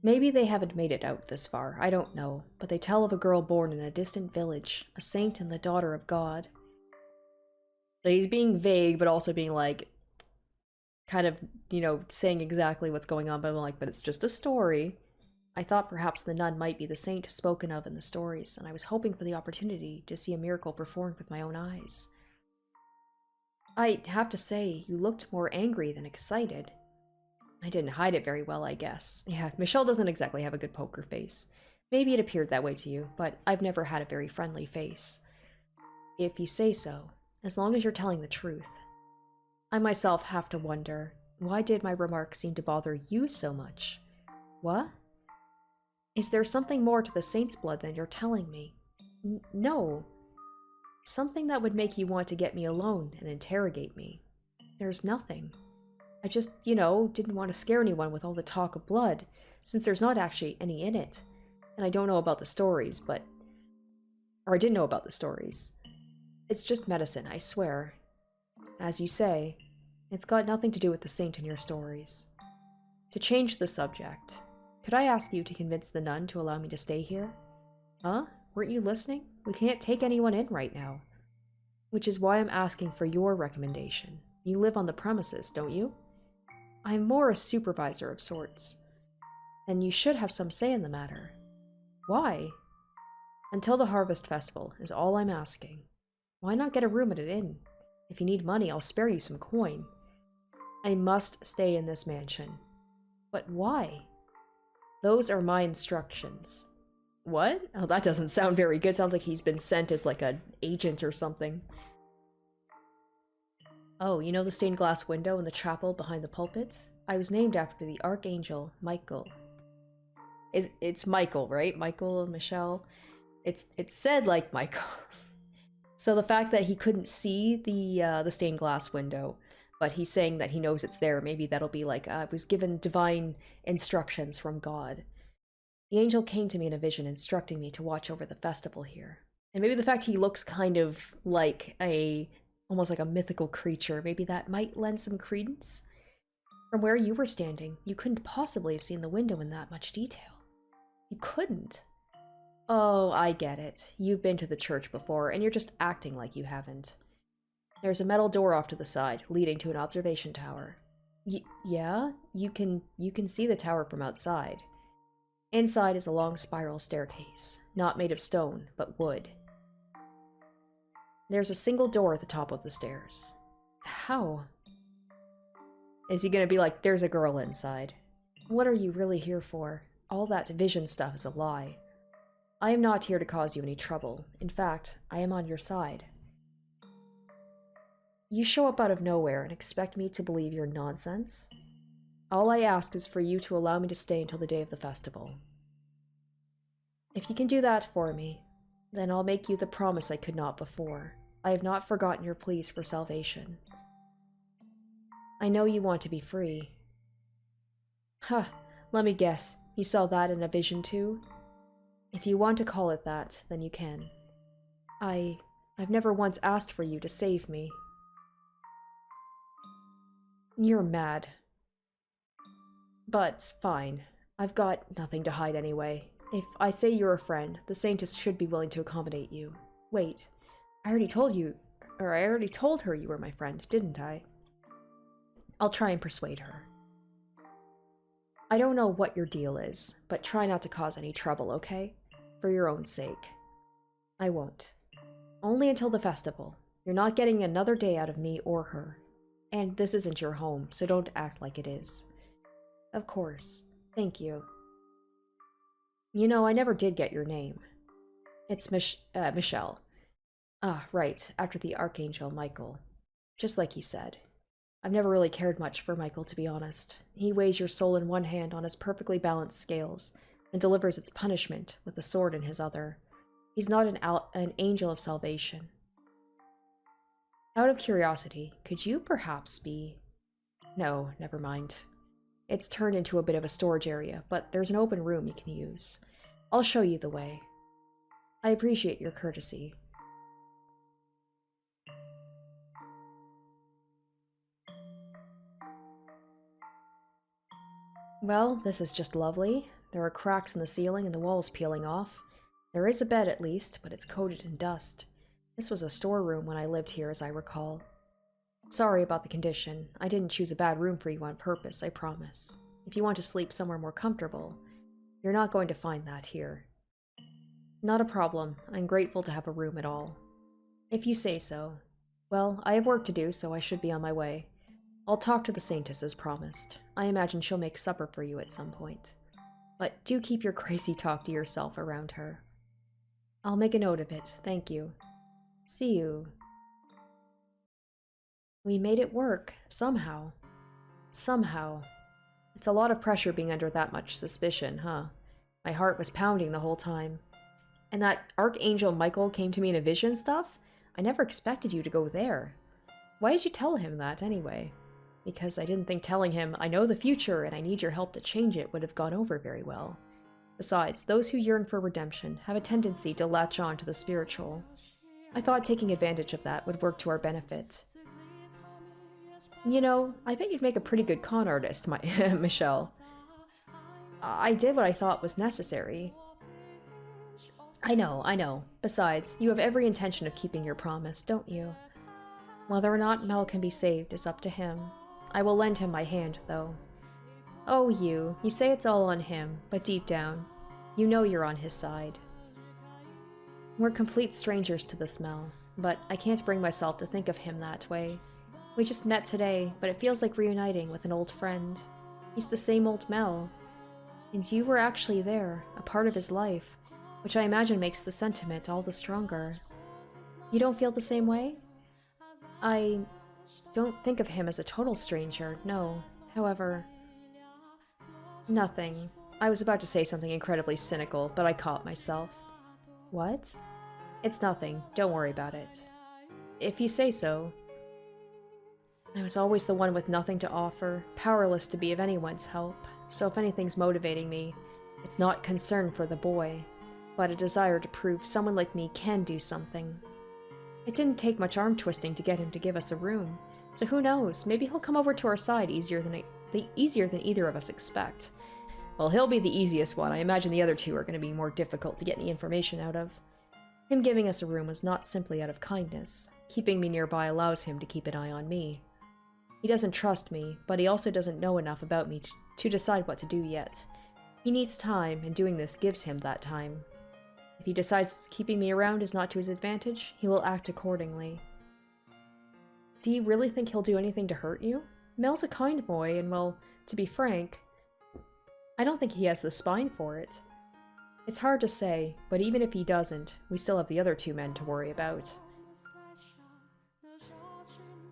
[SPEAKER 1] Maybe they haven't made it out this far, I don't know, but they tell of a girl born in a distant village, a saint and the daughter of God. So he's being vague, but also being like, kind of, saying exactly what's going on, but I'm like, but it's just a story. I thought perhaps the nun might be the saint spoken of in the stories, and I was hoping for the opportunity to see a miracle performed with my own eyes. I have to say, you looked more angry than excited. I didn't hide it very well, I guess. Yeah, Michelle doesn't exactly have a good poker face. Maybe it appeared that way to you, but I've never had a very friendly face. If you say so, as long as you're telling the truth. I myself have to wonder, why did my remarks seem to bother you so much? What? Is there something more to the saint's blood than you're telling me? No. Something that would make you want to get me alone and interrogate me. There's nothing. I just, didn't want to scare anyone with all the talk of blood, since there's not actually any in it. And I don't know about the stories, or I didn't know about the stories. It's just medicine, I swear. As you say, it's got nothing to do with the saint in your stories. To change the subject, could I ask you to convince the nun to allow me to stay here? Huh? Weren't you listening? We can't take anyone in right now. Which is why I'm asking for your recommendation. You live on the premises, don't you? I'm more a supervisor of sorts. Then you should have some say in the matter. Why? Until the Harvest Festival is all I'm asking. Why not get a room at an inn? If you need money, I'll spare you some coin. I must stay in this mansion. But why? Those are my instructions. What? Oh, that doesn't sound very good. Sounds like he's been sent as like an agent or something. Oh, you know the stained glass window in the chapel behind the pulpit? I was named after the Archangel Michael. It's Michael, right? Michael, Michelle. It's said like Michael. So the fact that he couldn't see the stained glass window, but he's saying that he knows it's there, maybe that'll be like, was given divine instructions from God. The angel came to me in a vision, instructing me to watch over the festival here. And maybe the fact he looks kind of like almost like a mythical creature, maybe that might lend some credence. From where you were standing, you couldn't possibly have seen the window in that much detail. You couldn't. Oh, I get it. You've been to the church before, and you're just acting like you haven't. There's a metal door off to the side, leading to an observation tower. Yeah? You can see the tower from outside. Inside is a long spiral staircase, not made of stone, but wood. There's a single door at the top of the stairs. How? Is he gonna be like, there's a girl inside? What are you really here for? All that vision stuff is a lie. I am not here to cause you any trouble. In fact, I am on your side. You show up out of nowhere and expect me to believe your nonsense? All I ask is for you to allow me to stay until the day of the festival. If you can do that for me, then I'll make you the promise I could not before. I have not forgotten your pleas for salvation. I know you want to be free. Huh, let me guess. You saw that in a vision too? If you want to call it that, then you can. I've never once asked for you to save me. You're mad. But, fine. I've got nothing to hide anyway. If I say you're a friend, the Saintess should be willing to accommodate you. Wait, I already told her you were my friend, didn't I? I'll try and persuade her. I don't know what your deal is, but try not to cause any trouble, okay? For your own sake. I won't. Only until the festival. You're not getting another day out of me or her. And this isn't your home, so don't act like it is. Of course. Thank you. You know, I never did get your name. It's Michelle. Ah, right, after the Archangel Michael. Just like you said. I've never really cared much for Michael, to be honest. He weighs your soul in one hand on his perfectly balanced scales, and delivers its punishment with a sword in his other. He's not an angel of salvation. Out of curiosity, could you perhaps be... No, never mind. It's turned into a bit of a storage area, but there's an open room you can use. I'll show you the way. I appreciate your courtesy. Well, this is just lovely. There are cracks in the ceiling and the walls peeling off. There is a bed at least, but it's coated in dust. This was a storeroom when I lived here, as I recall. Sorry about the condition. I didn't choose a bad room for you on purpose, I promise. If you want to sleep somewhere more comfortable, you're not going to find that here. Not a problem. I'm grateful to have a room at all. If you say so. Well, I have work to do, so I should be on my way. I'll talk to the Saintess as promised. I imagine she'll make supper for you at some point. But do keep your crazy talk to yourself around her. I'll make a note of it, thank you. See you. We made it work, somehow. Somehow. It's a lot of pressure being under that much suspicion, huh? My heart was pounding the whole time. And that Archangel Michael came to me in a vision stuff? I never expected you to go there. Why did you tell him that, anyway? Because I didn't think telling him, I know the future and I need your help to change it, would have gone over very well. Besides, those who yearn for redemption have a tendency to latch on to the spiritual. I thought taking advantage of that would work to our benefit. You know, I bet you'd make a pretty good con artist, Michelle. I did what I thought was necessary. I know. Besides, you have every intention of keeping your promise, don't you? Whether or not Mel can be saved is up to him. I will lend him my hand, though. Oh, you say it's all on him, but deep down, you know you're on his side. We're complete strangers to this Mel, but I can't bring myself to think of him that way. We just met today, but it feels like reuniting with an old friend. He's the same old Mel. And you were actually there, a part of his life, which I imagine makes the sentiment all the stronger. You don't feel the same way? I don't think of him as a total stranger, no. However, nothing. I was about to say something incredibly cynical, but I caught myself. What? It's nothing. Don't worry about it. If you say so. I was always the one with nothing to offer, powerless to be of anyone's help, so if anything's motivating me, it's not concern for the boy, but a desire to prove someone like me can do something. It didn't take much arm twisting to get him to give us a room, so who knows, maybe he'll come over to our side easier than either of us expect. Well, he'll be the easiest one. I imagine the other two are going to be more difficult to get any information out of. Him giving us a room was not simply out of kindness. Keeping me nearby allows him to keep an eye on me. He doesn't trust me, but he also doesn't know enough about me to decide what to do yet. He needs time, and doing this gives him that time. If he decides keeping me around is not to his advantage, he will act accordingly. Do you really think he'll do anything to hurt you? Mel's a kind boy, and well, to be frank, I don't think he has the spine for it. It's hard to say, but even if he doesn't, we still have the other two men to worry about.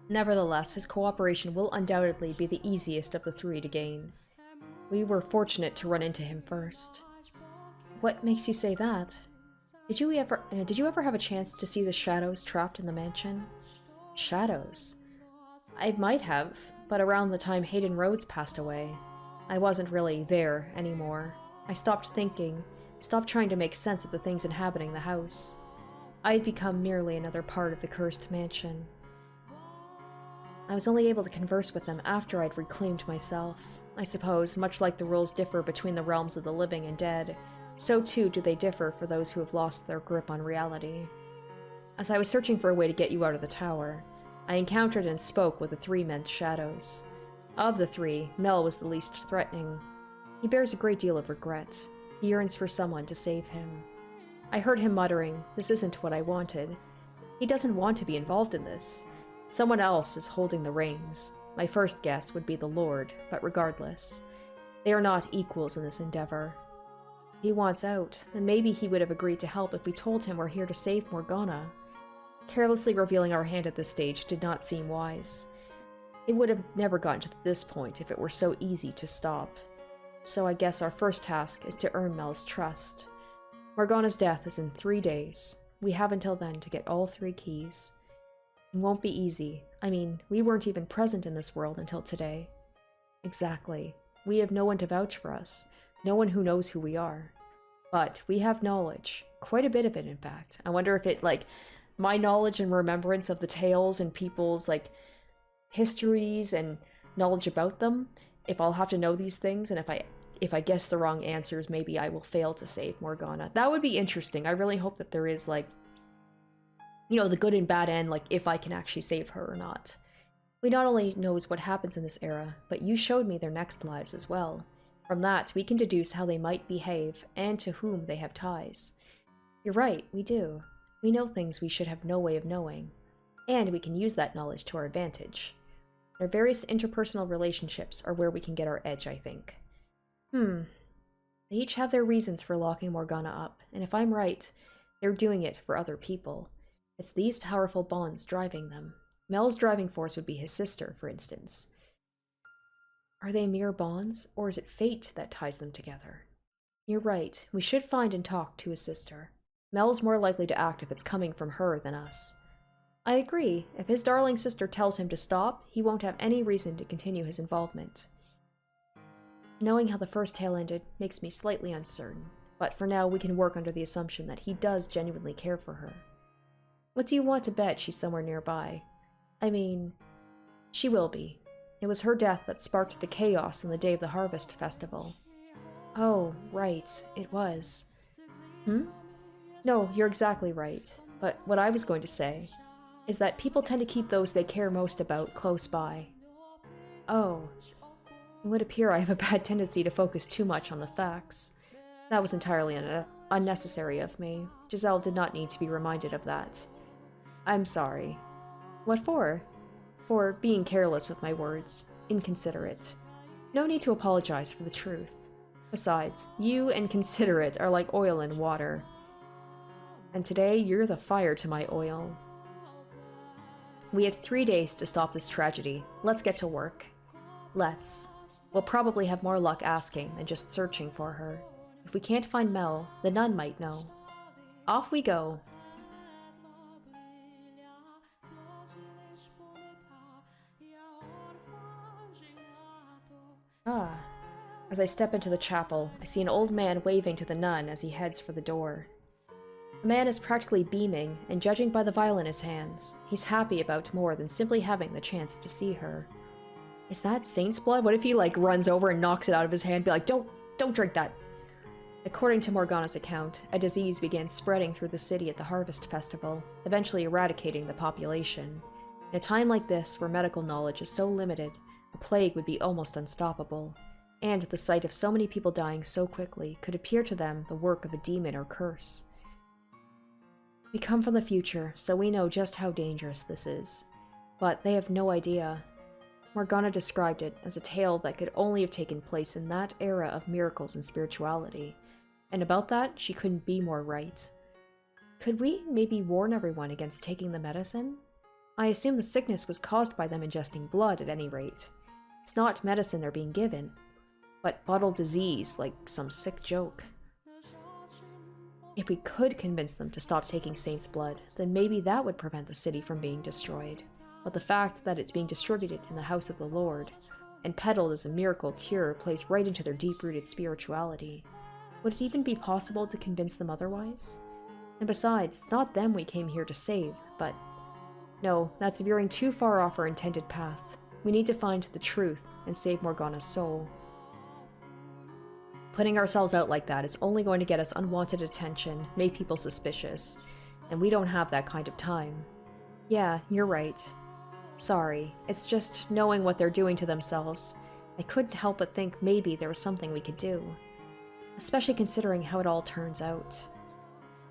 [SPEAKER 1] Nevertheless, his cooperation will undoubtedly be the easiest of the three to gain. We were fortunate to run into him first. What makes you say that? Did you ever have a chance to see the shadows trapped in the mansion? Shadows? I might have, but around the time Hayden Rhodes passed away, I wasn't really there anymore. I stopped thinking, stopped trying to make sense of the things inhabiting the house. I had become merely another part of the cursed mansion. I was only able to converse with them after I'd reclaimed myself. I suppose, much like the rules differ between the realms of the living and dead, so too do they differ for those who have lost their grip on reality. As I was searching for a way to get you out of the tower, I encountered and spoke with the three men's shadows. Of the three, Mel was the least threatening. He bears a great deal of regret. He yearns for someone to save him. I heard him muttering, "This isn't what I wanted." He doesn't want to be involved in this. Someone else is holding the reins. My first guess would be the Lord, but regardless, they are not equals in this endeavor. If he wants out, then maybe he would have agreed to help if we told him we're here to save Morgana. Carelessly revealing our hand at this stage did not seem wise. It would have never gotten to this point if it were so easy to stop. So I guess our first task is to earn Mel's trust. Morgana's death is in 3 days. We have until then to get all 3 keys. It won't be easy. I mean, we weren't even present in this world until today. Exactly. We have no one to vouch for us. No one who knows who we are. But we have knowledge. Quite a bit of it, in fact. I wonder if it, my knowledge and remembrance of the tales and people's, histories and knowledge about them, if I'll have to know these things, and if I guess the wrong answers, maybe I will fail to save Morgana. That would be interesting. I really hope that there is, the good and bad end, if I can actually save her or not. We not only knows what happens in this era, but you showed me their next lives as well. From that, we can deduce how they might behave, and to whom they have ties. You're right, we do. We know things we should have no way of knowing. And we can use that knowledge to our advantage. Their various interpersonal relationships are where we can get our edge, I think. They each have their reasons for locking Morgana up, and if I'm right, they're doing it for other people. It's these powerful bonds driving them. Mel's driving force would be his sister, for instance. Are they mere bonds, or is it fate that ties them together? You're right, we should find and talk to his sister. Mel's more likely to act if it's coming from her than us. I agree. If his darling sister tells him to stop, he won't have any reason to continue his involvement. Knowing how the first tale ended makes me slightly uncertain, but for now we can work under the assumption that he does genuinely care for her. What do you want to bet she's somewhere nearby? I mean, she will be. It was her death that sparked the chaos on the day of the Harvest Festival. Oh, right, it was. No, you're exactly right, but what I was going to say is that people tend to keep those they care most about close by. Oh, it would appear I have a bad tendency to focus too much on the facts. That was entirely unnecessary of me. Giselle did not need to be reminded of that. I'm sorry. What for? For being careless with my words. Inconsiderate. No need to apologize for the truth. Besides, you and considerate are like oil and water. And today, you're the fire to my oil. We have 3 days to stop this tragedy. Let's get to work. Let's. We'll probably have more luck asking than just searching for her. If we can't find Mel, the nun might know. Off we go. As I step into the chapel, I see an old man waving to the nun as he heads for the door. The man is practically beaming, and judging by the vial in his hands, he's happy about more than simply having the chance to see her. Is that saint's blood? What if he, runs over and knocks it out of his hand, be like, don't drink that! According to Morgana's account, a disease began spreading through the city at the Harvest Festival, eventually eradicating the population. In a time like this, where medical knowledge is so limited, a plague would be almost unstoppable, and the sight of so many people dying so quickly could appear to them the work of a demon or curse. We come from the future, so we know just how dangerous this is. But they have no idea. Morgana described it as a tale that could only have taken place in that era of miracles and spirituality, and about that, she couldn't be more right. Could we maybe warn everyone against taking the medicine? I assume the sickness was caused by them ingesting blood at any rate. It's not medicine they're being given, but bottled disease like some sick joke. If we could convince them to stop taking Saint's blood, then maybe that would prevent the city from being destroyed. But the fact that it's being distributed in the house of the Lord, and peddled as a miracle cure, plays right into their deep-rooted spirituality. Would it even be possible to convince them otherwise? And besides, it's not them we came here to save, but... No, that's veering too far off our intended path. We need to find the truth and save Morgana's soul. Putting ourselves out like that is only going to get us unwanted attention, make people suspicious, and we don't have that kind of time. Yeah, you're right. Sorry, it's just knowing what they're doing to themselves. I couldn't help but think maybe there was something we could do. Especially considering how it all turns out.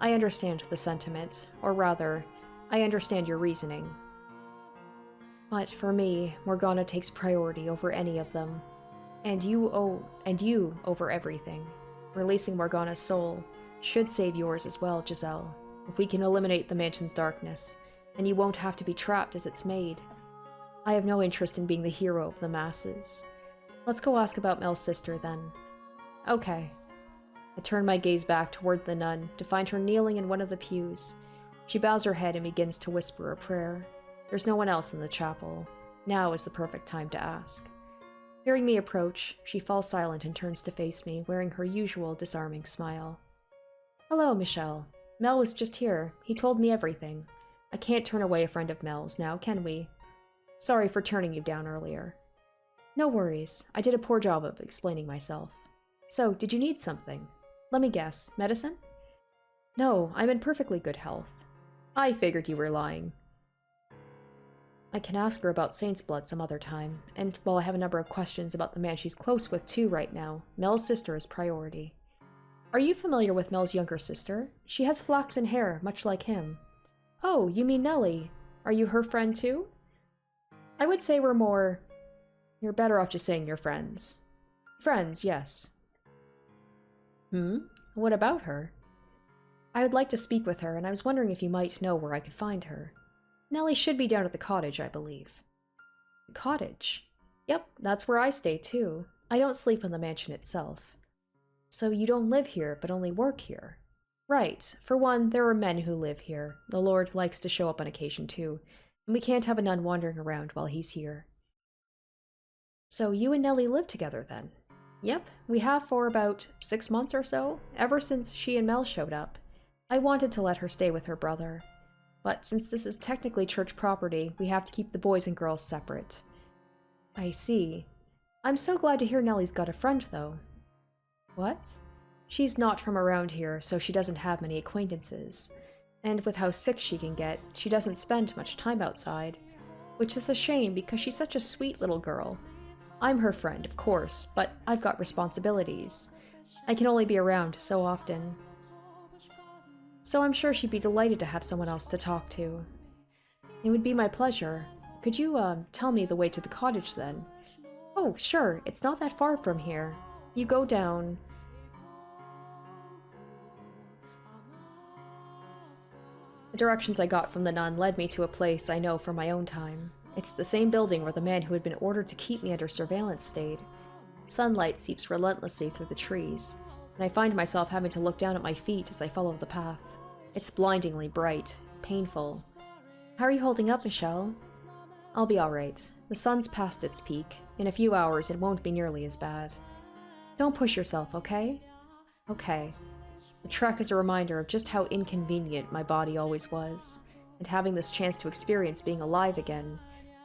[SPEAKER 1] I understand the sentiment, or rather, I understand your reasoning. But for me, Morgana takes priority over any of them. And you over everything. Releasing Morgana's soul should save yours as well, Giselle. If we can eliminate the mansion's darkness, then you won't have to be trapped as it's made. I have no interest in being the hero of the masses. Let's go ask about Mel's sister, then. Okay. I turn my gaze back toward the nun to find her kneeling in one of the pews. She bows her head and begins to whisper a prayer. There's no one else in the chapel. Now is the perfect time to ask. Hearing me approach, she falls silent and turns to face me, wearing her usual disarming smile. Hello, Michel. Mel was just here. He told me everything. I can't turn away a friend of Mel's now, can we? Sorry for turning you down earlier. No worries. I did a poor job of explaining myself. So, did you need something? Let me guess. Medicine? No, I'm in perfectly good health. I figured you were lying. I can ask her about Saint's blood some other time, and while I have a number of questions about the man she's close with too right now, Mel's sister is priority. Are you familiar with Mel's younger sister? She has flaxen hair, much like him. Oh, you mean Nellie. Are you her friend too? I would say we're more... You're better off just saying you're friends. Friends, yes. What about her? I would like to speak with her, and I was wondering if you might know where I could find her. Nellie should be down at the cottage, I believe. The cottage? Yep, that's where I stay too. I don't sleep in the mansion itself. So you don't live here, but only work here? Right. For one, there are men who live here. The Lord likes to show up on occasion too, and we can't have a nun wandering around while he's here. So you and Nellie live together then? Yep, we have for about 6 months or so, ever since she and Mel showed up. I wanted to let her stay with her brother. But since this is technically church property, we have to keep the boys and girls separate. I see. I'm so glad to hear Nellie's got a friend, though. What? She's not from around here, so she doesn't have many acquaintances. And with how sick she can get, she doesn't spend much time outside. Which is a shame, because she's such a sweet little girl. I'm her friend, of course, but I've got responsibilities. I can only be around so often. so I'm sure she'd be delighted to have someone else to talk to. It would be my pleasure. Could you, tell me the way to the cottage, then? Oh, sure, it's not that far from here. You go down... The directions I got from the nun led me to a place I know from my own time. It's the same building where the man who had been ordered to keep me under surveillance stayed. Sunlight seeps relentlessly through the trees, and I find myself having to look down at my feet as I follow the path. It's blindingly bright, painful. How are you holding up, Michel? I'll be alright. The sun's past its peak. In a few hours, it won't be nearly as bad. Don't push yourself, okay? Okay. The trek is a reminder of just how inconvenient my body always was, and having this chance to experience being alive again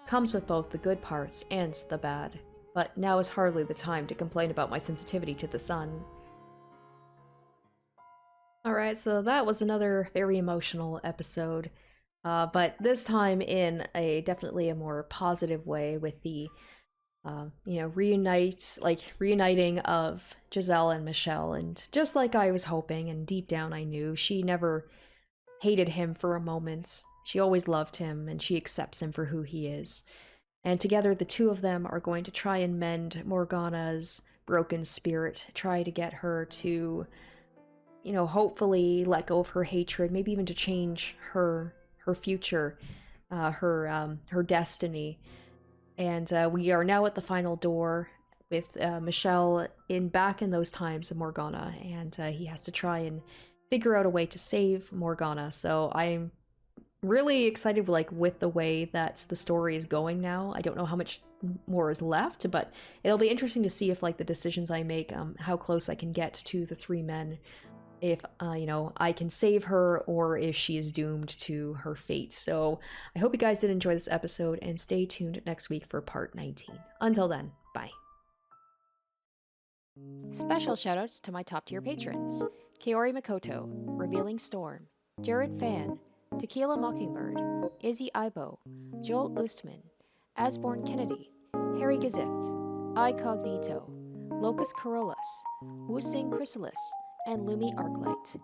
[SPEAKER 1] comes with both the good parts and the bad. But now is hardly the time to complain about my sensitivity to the sun. Alright, so that was another very emotional episode, but this time in definitely a more positive way with the, reuniting of Giselle and Michel, and just like I was hoping, and deep down I knew, she never hated him for a moment. She always loved him, and she accepts him for who he is. And together, the two of them are going to try and mend Morgana's broken spirit, try to get her to, hopefully let go of her hatred, maybe even to change her future, her destiny. And we are now at the final door with Michel back in those times of Morgana, and he has to try and figure out a way to save Morgana. So I'm really excited with the way that the story is going now. I don't know how much more is left, but it'll be interesting to see if the decisions I make, how close I can get to the three men, if I can save her or if she is doomed to her fate. So I hope you guys did enjoy this episode, and stay tuned next week for part 19. Until then, bye.
[SPEAKER 2] Special shoutouts to my top tier patrons: Kaori Makoto, Revealing Storm, Jared Fan, Tequila Mockingbird, Izzy Ibo, Joel Oostman, Asborn Kennedy, Harry Gazif, Icognito, Locus Corollas, Wusing Chrysalis, and Lumi Arclight.